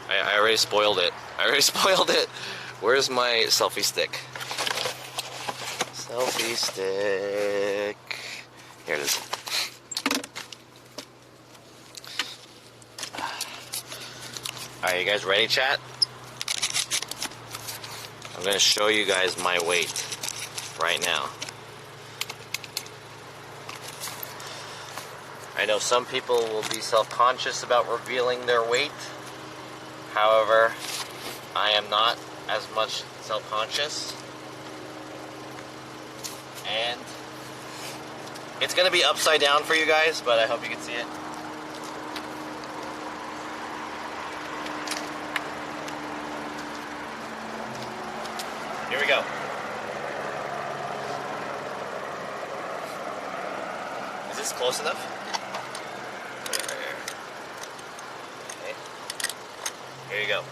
I already spoiled it. Where's my selfie stick? Selfie stick. Here it is. Alright, you guys ready, chat? I'm going to show you guys my weight right now. I know some people will be self-conscious about revealing their weight. However, I am not as much self-conscious. And it's going to be upside down for you guys, but I hope you can see it. Here we go. Is this close enough? Okay. Here you go.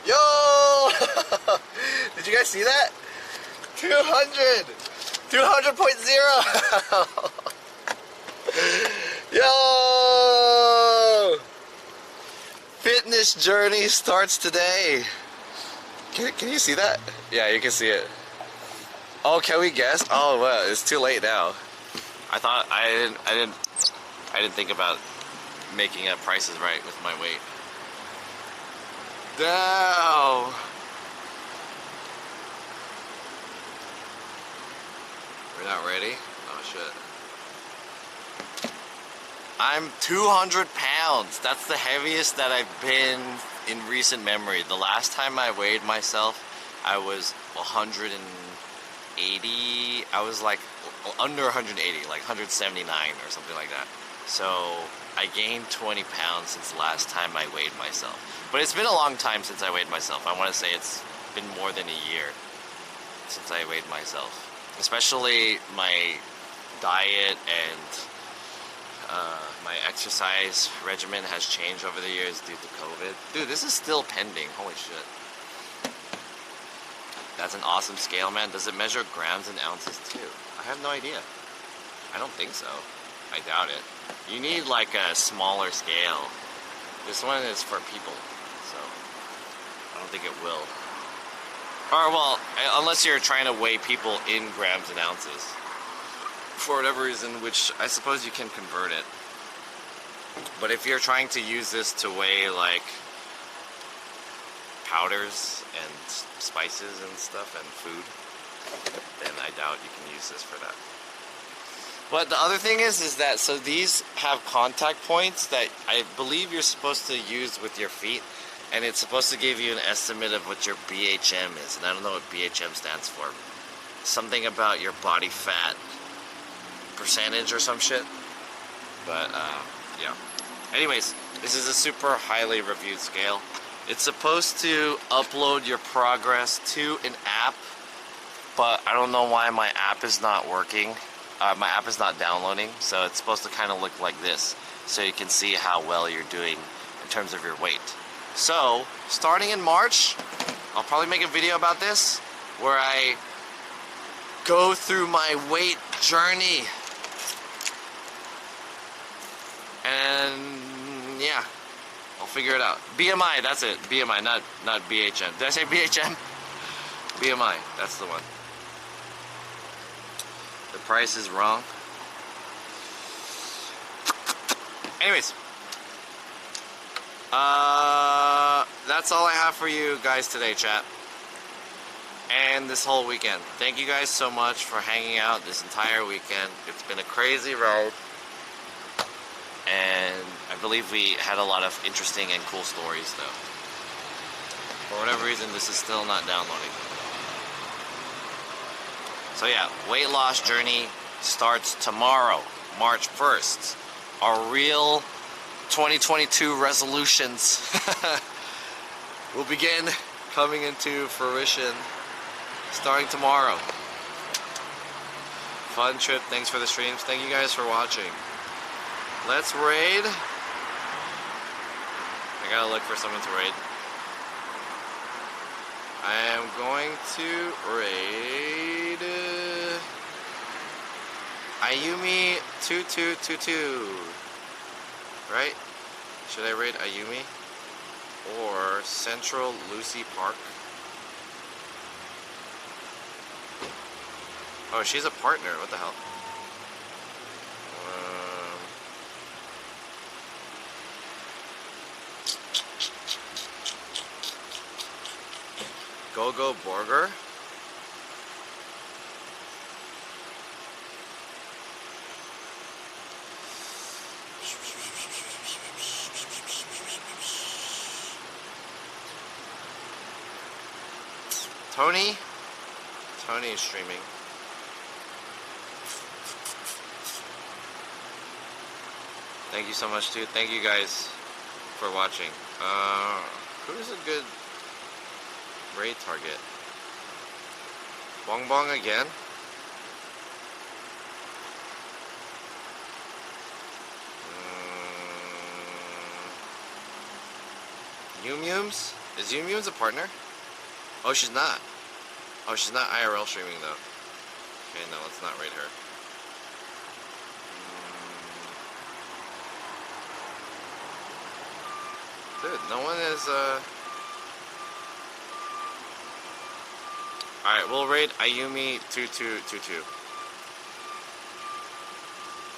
Yo! Did you guys see that? 200! 200.0! Yo! Fitness journey starts today. Can you see that? Yeah, you can see it. Oh, can we guess? Oh, well, it's too late now. I thought I didn't think about making up prices right with my weight. Damn! We're not ready? Oh shit. I'm 200 pounds. That's the heaviest that I've been in recent memory. The last time I weighed myself, I was 180. I was like under 180, like 179 or something like that. So I gained 20 pounds since the last time I weighed myself. But it's been a long time since I weighed myself. I want to say it's been more than a year since I weighed myself. Especially my diet and my exercise regimen has changed over the years due to COVID. Dude, this is still pending. Holy shit. That's an awesome scale, man. Does it measure grams and ounces too? I have no idea. I don't think so. I doubt it. You need like a smaller scale. This one is for people, so I don't think it will. Or well, unless you're trying to weigh people in grams and ounces. For whatever reason, which I suppose you can convert it. But if you're trying to use this to weigh like powders and spices and stuff and food, then I doubt you can use this for that. But the other thing is that, so these have contact points that I believe you're supposed to use with your feet, and it's supposed to give you an estimate of what your BHM is, and I don't know what BHM stands for. Something about your body fat percentage or some shit. But, yeah. Anyways, this is a super highly reviewed scale. It's supposed to upload your progress to an app, but I don't know why my app is not working. My app is not downloading, so it's supposed to kind of look like this, so you can see how well you're doing in terms of your weight. So, starting in March, I'll probably make a video about this, where I go through my weight journey. And yeah, I'll figure it out. BMI, that's it. BMI, not BHM. Did I say BHM? BMI, that's the one. The price is wrong. Anyways, that's all I have for you guys today, chat. And this whole weekend. Thank you guys so much for hanging out this entire weekend. It's been a crazy ride. And I believe we had a lot of interesting and cool stories though. For whatever reason, this is still not downloading. So yeah, weight loss journey starts tomorrow, March 1st. Our real 2022 resolutions will begin coming into fruition starting tomorrow. Fun trip. Thanks for the streams. Thank you guys for watching. Let's raid. I gotta look for someone to raid. I am going to raid Ayumi 2222. Right? Should I raid Ayumi? Or Central Lucy Park? Oh, she's a partner. What the hell? Go-Go Burger. Tony is streaming. Thank you so much, dude. Thank you guys for watching. Who's a good raid target? Bong Bong again? Yum Yums? Is Yum Yums a partner? Oh, she's not. Oh, she's not IRL streaming though. Okay, no, let's not raid her. Dude, no one is, Alright, we'll raid Ayumi 2222.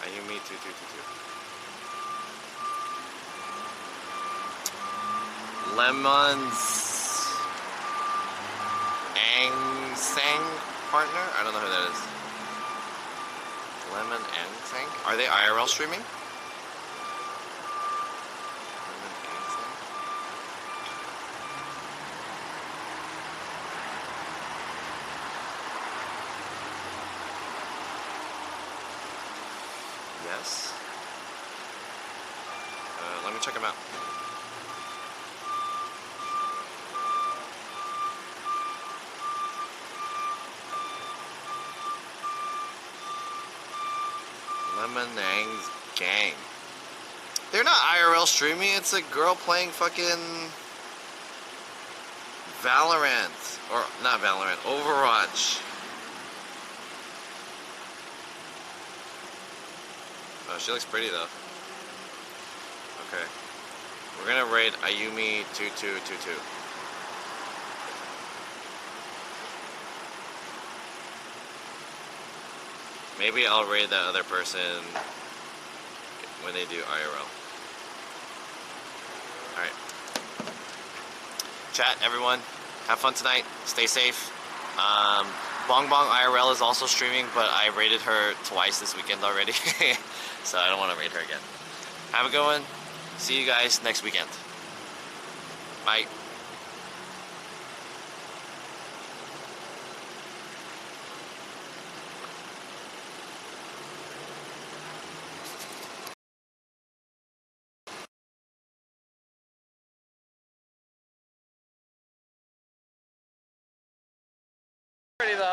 Ayumi 2222. Lemons Angsang partner? I don't know who that is. Lemon Angsang? Are they IRL streaming? Yes. Let me check them out. Lemonang's gang. They're not IRL streaming, it's a girl playing fucking Valorant. Or not Valorant, Overwatch. Oh, she looks pretty though. Okay. We're gonna raid Ayumi2222. Maybe I'll raid that other person when they do IRL. Alright. Chat, everyone. Have fun tonight. Stay safe. Bong Bong IRL is also streaming, but I raided her twice this weekend already. So I don't want to raid her again. Have a good one. See you guys next weekend. Bye. Pretty though.